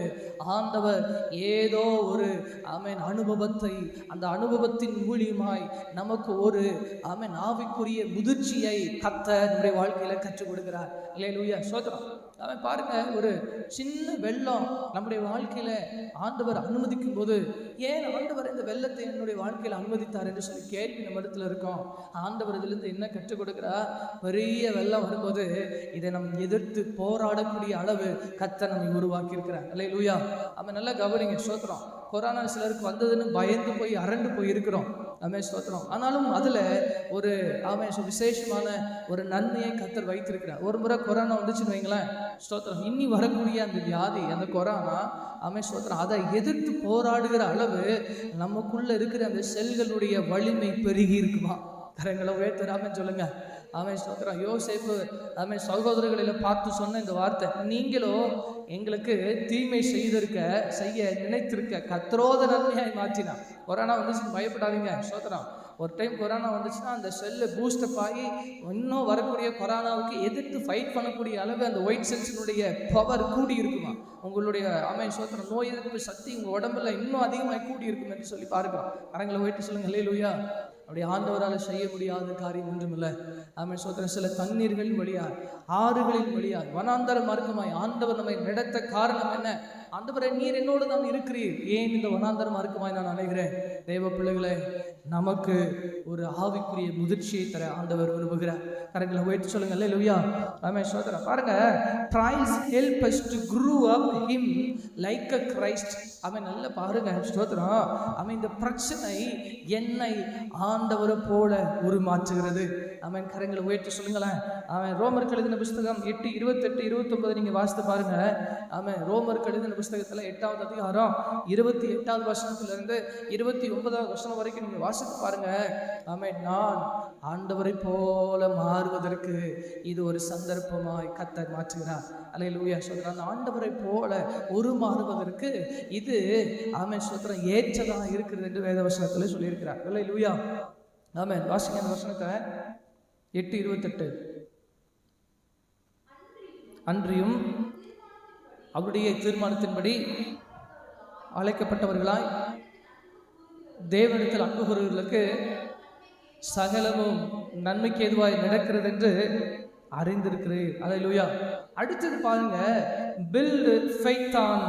ஆண்டவர் ஏதோ ஒரு ஆமென் அனுபவத்தை, அந்த அனுபவத்தின் மூலியமாய் நமக்கு ஒரு ஆமென் ஆவிக்குரிய முதிர்ச்சியை கர்த்தர் நம்முடைய வாழ்க்கையில கற்றுக் கொடுக்கிறார். அல்லேலூயா ஸ்தோத்திரம். அவன் பாருங்க, ஒரு சின்ன வெள்ளம் நம்முடைய வாழ்க்கையில ஆண்டவர் அனுமதிக்கும் போது ஏன் ஆண்டவர் இந்த வெள்ளத்தை என்னுடைய வாழ்க்கையில் அனுமதித்தார் என்று சொல்லி கேள்வி நம்ம இடத்துல இருக்கோம். ஆண்டவர் இதிலிருந்து என்ன கற்றுக் கொடுக்கிறார்? பெரிய வெள்ளம் வரும்போது இதை நம்ம எதிர்த்து போராடக்கூடிய அளவு கர்த்தர் நம்மை உருவாக்கி இருக்கிறார். அல்லேலூயா. அவன் நல்லா கவனிங்க. ஸ்தோத்திரம். கொரோனா சிலருக்கு வந்ததுன்னு பயந்து போய் அரண்டு போய் இருக்கிறோம். ஆமென், ஸ்தோத்திரம். ஆனாலும் அதுல ஒரு விசேஷமான ஒரு நன்மையை கர்த்தர் வைத்திருக்கிறார். ஒரு முறை கொரோனா வந்துச்சுன்னு வைங்களேன், ஸ்தோத்திரம், இன்னி வரக்கூடிய அந்த வியாதி, அந்த கொரோனா, ஆமென், ஸ்தோத்திரம், அதை எதிர்த்து போராடுகிற அளவு நமக்குள்ள இருக்கிற அந்த செல்களுடைய வலிமை பெருகி இருக்குமா? கரங்களை உயர்த்தராமன்னு சொல்லுங்க. ஆமென், ஸ்தோத்திரம். யோசேப்பு ஆமென் சகோதரர்களில் பார்த்து சொன்ன இந்த வார்த்தை, நீங்களோ எங்களுக்கு தீமை செய்ய நினைத்திருக்க கர்த்தரோத நன்மையாய் மாற்றினான். கொரோனா வந்துச்சுன்னு பயப்படாதீங்க. ஸ்தோத்திரம். ஒரு டைம் கொரோனா வந்துச்சுன்னா அந்த செல்லு பூஸ்டப் ஆகி இன்னும் வரக்கூடிய கொரோனாவுக்கு எதிர்த்து ஃபைட் பண்ணக்கூடிய அளவு அந்த ஒயிட் செல்ஸினுடைய பவர் கூடி இருக்குமா? உங்களுடைய ஆமென், ஸ்தோத்திரம், நோய் எதிர்ப்பு சக்தி உங்கள் உடம்புல இன்னும் அதிகமாக கூடி இருக்கும் என்று சொல்லி பார்க்கலாம். கரங்களை உயர்த்தி சொல்லுங்க. அல்லேலூயா. அப்படி ஆண்டவரால் செய்ய முடியாத காரியம் ஒன்றுமில்லை. ஆமென், ஸ்தோத்திரம். சில தண்ணீர்களின் வழியாய், ஆறுகளின் வழியாய், வனாந்தர மார்க்கமாய் ஆண்டவர் நம்மை நடத்த காரணம் என்ன? ஆண்டவரே, நீர் என்னோடு தான் இருக்கிறீர், ஏன் இந்த வனாந்தர மார்க்கமாய் நான் அலைகிறேன்? தேவ பிள்ளைகளே, நமக்கு ஒரு ஆவிக்குரிய முதிர்ச்சியை தர ஆண்டவர் விரும்புகிறார். கரங்களை உயர்த்தி சொல்லுங்க. அல்லேலூயா. ஆமென், ஸ்தோத்திரம். பாருங்க, trials help us to grow up him like a Christ. அவன் நல்ல பாருங்க. ஸ்தோத்திரம். அவன் இந்த பிரச்சனை என்னை ஆண்டவரை போல உருமாற்றுகிறது. அவன் கரங்களை உயர்த்தி சொல்லுங்களேன். அவன் ரோமருக்கு எழுதின புஸ்தகம் 8:28-29 நீங்க வாசித்து பாருங்க. அவன் ரோமருக்கு எழுதின புஸ்தகத்துல 8வது அதிகாரம் 28வது வசனத்திலிருந்து 29வது வசனம் வரைக்கும் நீங்க வாசித்து பாருங்க. அவன் நான் ஆண்டவரை போல மாறுவதற்கு இது ஒரு சந்தர்ப்பமாய் கர்த்தர் மாற்றுகிறார். அல்லேலூயா. சொல்றான், ஆண்டவரை போல மாறுவதற்கு இது ஆமென், ஸ்தோத்திரம், ஏற்றதா இருக்கிறது என்று வேதவசனத்தில் சொல்லியிருக்கிறார். அல்லேலூயா. ஆமென். வாசிங்க அந்த வசனத்தை. 8:28. அன்றியும் அவருடைய தீர்மானத்தின்படி அழைக்கப்பட்டவர்களாய் தேவனிடத்தில் அன்பு கூறுவர்களுக்கு சகலமும் நன்மைக்கு ஏதுவாய் நடக்கிறது என்று அறிந்திருக்கிறேன். அல்லேலூயா. அடுத்தது பாருங்க, பில்ட் ஃபெய்த் ஆன்.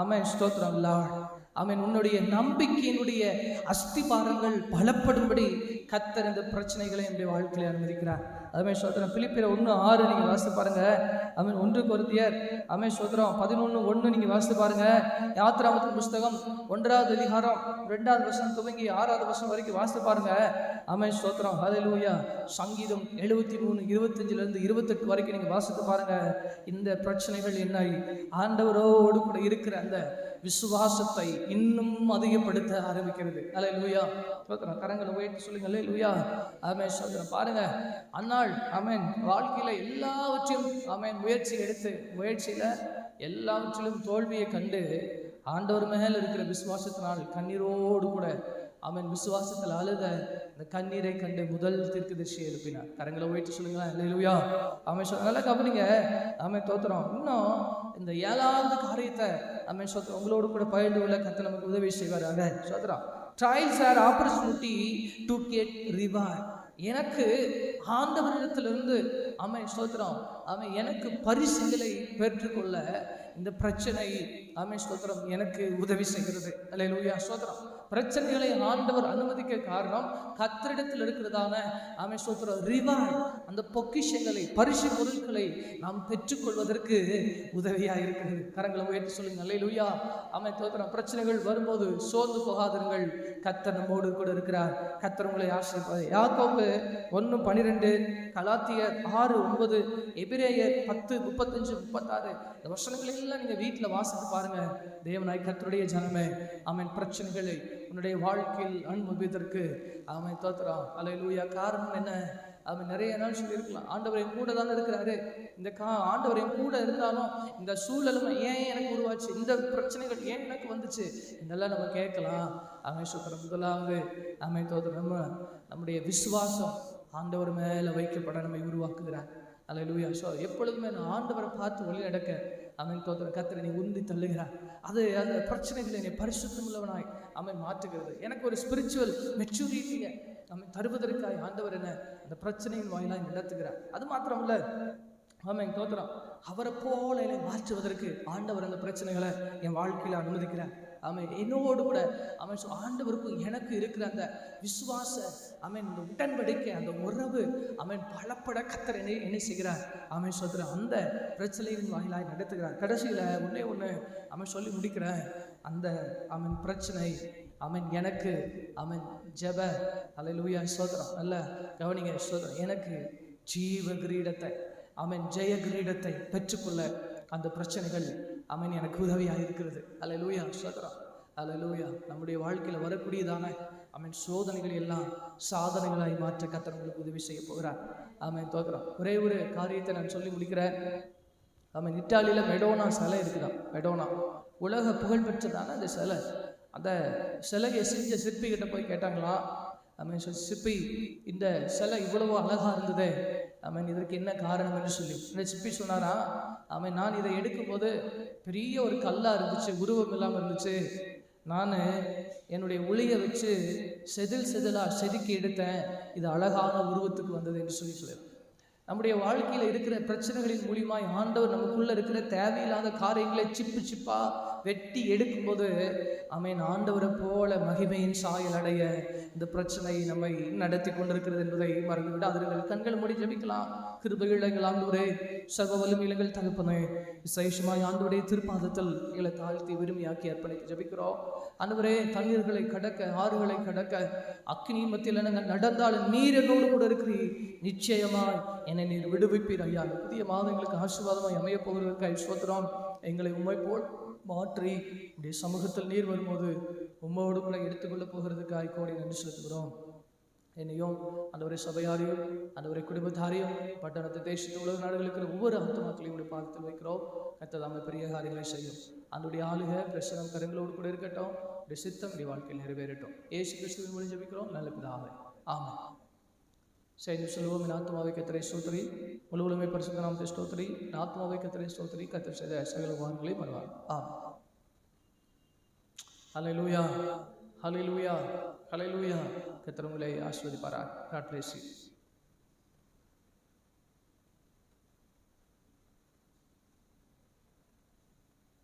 ஆமென், ஸ்தோத்திரம் லார்ட். ஆமென். உன்னுடைய நம்பிக்கையினுடைய அஸ்திபாரங்கள் பலப்படும்படி கர்த்தர் இந்த பிரச்சனைகளை என்னுடைய வாழ்க்கையில அனுமதிக்கிறார். ஆமென், ஸ்தோத்திரம். பிலிப்பியர் 1:6 நீங்க வாசித்து பாருங்க. ஆமென். 1 கொரிந்தியர் ஆமென், ஸ்தோத்திரம் 11:1 நீங்க வாசித்து பாருங்க. யாத்திராகமத்தின் புஸ்தகம் 1வது அதிகாரம் 2வது வசனம் துவங்கி 6வது வசனம் வரைக்கும் வாசித்து பாருங்க. ஆமென், ஸ்தோத்திரம். ஹல்லேலூயா. சங்கீதம் 73:25 28 வரைக்கும் நீங்க வாசித்து பாருங்க. இந்த பிரச்சனைகள் என்ன ஆண்டவரோடு கூட இருக்கிற அந்த விசுவாசத்தை இன்னும் அதிகப்படுத்த ஆரம்பிக்கிறது. அல்லேலூயா. ஸ்தோத்திரம். கரங்களை உயர்த்தி சொல்லுங்க. அல்லேலூயா. ஆமென், ஸ்தோத்திரம். பாருங்க, அன்னாள் ஆமென் வாழ்க்கையில எல்லாவற்றையும் ஆமென் முயற்சி எடுத்து முயற்சியில எல்லாவற்றிலும் தோல்வியை கண்டு ஆண்டவர் மேல இருக்கிற விசுவாசத்தினால் கண்ணீரோடு கூட அவன் விசுவாசத்தில் அழுத இந்த கண்ணீரை கண்டு முதல் தீர்க்கதரிசியை எழுப்பினார். கரங்களை உயர்த்தி சொல்லுங்களேன். அல்லேலூயா. ஆமென். நல்லா கவனிங்க. ஆமென், தோத்திரம். இன்னும் இந்த 7வது காரியத்தை ஆமென், ஸ்தோத்திரம், உங்களோடு கூட பகிர்ந்து கொள்ள கர்த்தர் நமக்கு உதவி செய்வாராங்க. ஸ்தோத்திரம். Trials are opportunity to get reward. எனக்கு ஆண்டவரிடத்திலிருந்து ஆமென், ஸ்தோத்திரம், அவன் எனக்கு பரிசுகளை பெற்றுக்கொள்ள இந்த பிரச்சனை ஆமென், ஸ்தோத்திரம், எனக்கு உதவி செய்கிறது. அல்லேலூயா. ஸ்தோத்திரம். பிரச்சனைகளை ஆண்டவர் அனுமதிக்க காரணம் கர்த்தரிடத்தில் இருக்கிறதான ஆமென், ஸ்தோத்திரம், ரிவார்ட், அந்த பொக்கிஷங்களை, பரிசு பொருட்களை நாம் பெற்றுக்கொள்வதற்கு உதவியாக இருக்கிறது. கரங்களை உயர்த்தி சொல்லுங்க. அல்லேலூயா. ஆமென், ஸ்தோத்திரம். பிரச்சனைகள் வரும்போது சோர்ந்து போகாதீர்கள். கர்த்தர் நம்மோடு கூட இருக்கிறார். கர்த்தர் உங்களை ஆசீர்வதிப்பார். யாக்கோபு 1:12, கலாத்தியர் 6:9, எபிரேயர் 10:35-36 இந்த வசனங்களை எல்லாம் நீங்க வீட்டில் வாசித்து பாருங்க. தேவனாய் கர்த்தருடைய ஜனமே, ஆமென், பிரச்சனைகளை உன்னுடைய வாழ்க்கையில் அனுபவிப்பதற்கு ஆமென், ஸ்தோத்திரம், அல்லேலூயா. காரணம் என்ன? அவன் நிறைய நாள் சொல்லியிருக்கலாம், ஆண்டவர் என் கூட தானே இருக்கிறாரு, இந்த ஆண்டவர் என் கூட இருந்தாலும் இந்த சூழலுமே ஏன் எனக்கு உருவாச்சு, இந்த பிரச்சனைகள் ஏன் எனக்கு வந்துச்சு, இதெல்லாம் நம்ம கேட்கலாம். அவன் ஸ்தோத்திரம். முதலாவது ஆமென், ஸ்தோத்திரம், நம்முடைய விசுவாசம் ஆண்டவர் மேலே வைக்கப்பட நம்மை உருவாக்குகிறார். அல்லேலூயா. எப்பொழுதுமே நான் ஆண்டவரை பார்த்து வழி நடக்க அவன் ஸ்தோத்திரம், கர்த்தர் என்னை உந்தி தள்ளுகிறார். அது அந்த பிரச்சனைகளை என்னை பரிசுத்தம் உள்ளவனாய் அவன் மாற்றுகிறது. எனக்கு ஒரு ஸ்பிரிச்சுவல் மெச்சூரிட்டியை அவன் தருவதற்காக ஆண்டவர் என்ன அந்த பிரச்சனையின் வாயிலாக நடத்துகிறார். அது மாத்திரமல்ல, ஆமென், ஸ்தோத்திரம், அவரை போல என்னை மாற்றுவதற்கு ஆண்டவர் அந்த பிரச்சனைகளை என் வாழ்க்கையில் அனுமதிக்கிறார். ஆமென். என்னோடு கூட ஆமென் ஆண்டவருக்கும் எனக்கு இருக்கிற அந்த விசுவாச ஆமென் இந்த உடன்படிக்கை அந்த உறவு ஆமென் பலப்பட கர்த்தர் என்ன செய்கிறார் ஆமென் சொல்றார். அந்த பிரச்சனையின் வாயிலாய் நடத்துகிறார். கடைசியில ஒண்ணு ஆமென் சொல்லி முடிக்கிறேன். அந்த ஆமென் பிரச்சனை ஆமென் எனக்கு ஆமென் ஜெப அல்லேலூயா ஸ்தோத்திரம். நல்ல கவனிங்க ஸ்தோத்திரம். எனக்கு ஜீவ கிரீடத்தை ஆமென் ஜெய கிரீடத்தை பெற்றுக்கொள்ள அந்த பிரச்சனைகள் ஆமென் எனக்கு உதவியாக இருக்கிறது. அல்லேலூயா ஸ்தோத்திரம். அல்லேலூயா. நம்முடைய வாழ்க்கையில் வரக்கூடியதான ஆமென் சோதனைகள் எல்லாம் சாதனைகளாய் மாற்ற கர்த்தர் உங்களுக்கு உதவி செய்ய போகிறார். ஆமென் ஸ்தோத்திரம். ஒரே ஒரு காரியத்தை நான் சொல்லி முடிக்கிறேன். ஆமென். இத்தாலியில் மெடோனா சிலை இருக்குதான். மெடோனா உலக புகழ்பெற்றதான அந்த சிலை. அந்த சிலையை செஞ்ச சிற்பிகிட்ட போய் கேட்டாங்களா, ஆமென் சிற்பி இந்த சிலை இவ்வளவு அழகா இருந்ததே ஆமென் இதற்கு என்ன காரணம் என்று சொல்லி இந்த சிற்பி சொன்னாரா, ஆமென் நான் இதை எடுக்கும்போது பெரிய ஒரு கல்லா இருந்துச்சு, உருவம் இல்லாமல் இருந்துச்சு. நான் என்னுடைய உளியை வச்சு செதிலா செதுக்கி எடுத்தேன், இது அழகான உருவத்துக்கு வந்தது என்று சொல்லி நம்முடைய வாழ்க்கையில் இருக்கிற பிரச்சனைகளின் மூலியமாய் ஆண்டவர் நமக்குள்ள இருக்கிற தேவையில்லாத காரியங்களை சிப்பா வெட்டி எடுக்கும்போது ஆமென் ஆண்டவரை போல மகிமையின் சாயல் அடைய இந்த பிரச்சனை நம்மை நடத்தி கொண்டிருக்கிறது என்பதை மறந்து விடாதீர்கள். கண்கள் மூடி ஜெபிக்கலாம். கிருபையுள்ள எங்கள் ஆண்டவரே, சர்வ வல்லமையுள்ள தகப்பனே, விசேஷமாய் ஆண்டவருடைய திருப்பாதத்தில் எங்களை தாழ்த்தி விரும்பியாக்கி அர்ப்பணித்து ஜெபிக்கிறோம். ஆண்டவரே, தண்ணீர்களை கடக்க ஆறுகளை கடக்க அக்கினியின் மத்தியில் நாங்கள் நடந்தாலும் நீர் என்னோடு கூட இருக்கிறீர். நிச்சயமாய் என்னை நீர் விடுவிப்பீர் ஐயா. புதிய மாதங்களுக்கு ஆசீர்வாதமாய் அமைய போகிறதற்காக ஸ்தோத்திரம். எங்களை உம்மை போல் மாற்றி உடைய சமூகத்தில் நீர் வரும்போது உம்மோடு கூட எடுத்துக்கொள்ள போகிறதுக்காக கோடி நன்றி செலுத்துகிறோம். என்னையும் ஆண்டவரை சபையாரையும் ஆண்டவரை குடும்பத்தாரையும் பட்டணத்தை தேசத்து உலக நாடுகளுக்கு ஒவ்வொரு ஆத்துமாக்களையும் உடைய பாதத்தில் வைக்கிறோம். கர்த்தர் பெரிய காரியங்களை செய்யும். அதனுடைய ஆளுக பிரசனம் கரங்களோடு கூட இருக்கட்டும். உடைய சித்தம் உடைய வாழ்க்கையில் நிறைவேறட்டும். இயேசு கிறிஸ்துவின் மூலம் ஜெபிக்கிறோம் நல்ல பிதாவே, ஆமென். செய்து சொல்லுவோம். என் ஆத்மாவை கர்த்தரை ஸ்தோத்திரி, முழுவதுமே பரிசுத்த நாமத்தை ஸ்தோத்திரி. என் ஆத்மாவை கர்த்தரை ஸ்தோத்திரி, கர்த்தர் செய்த சகல உபகாரங்களையும் மறவார். ஆமென். ஹல்லேலூயா, ஹல்லேலூயா, ஹல்லேலூயா. கர்த்தர் உங்களை ஆசீர்வதிப்பாராக. God bless you.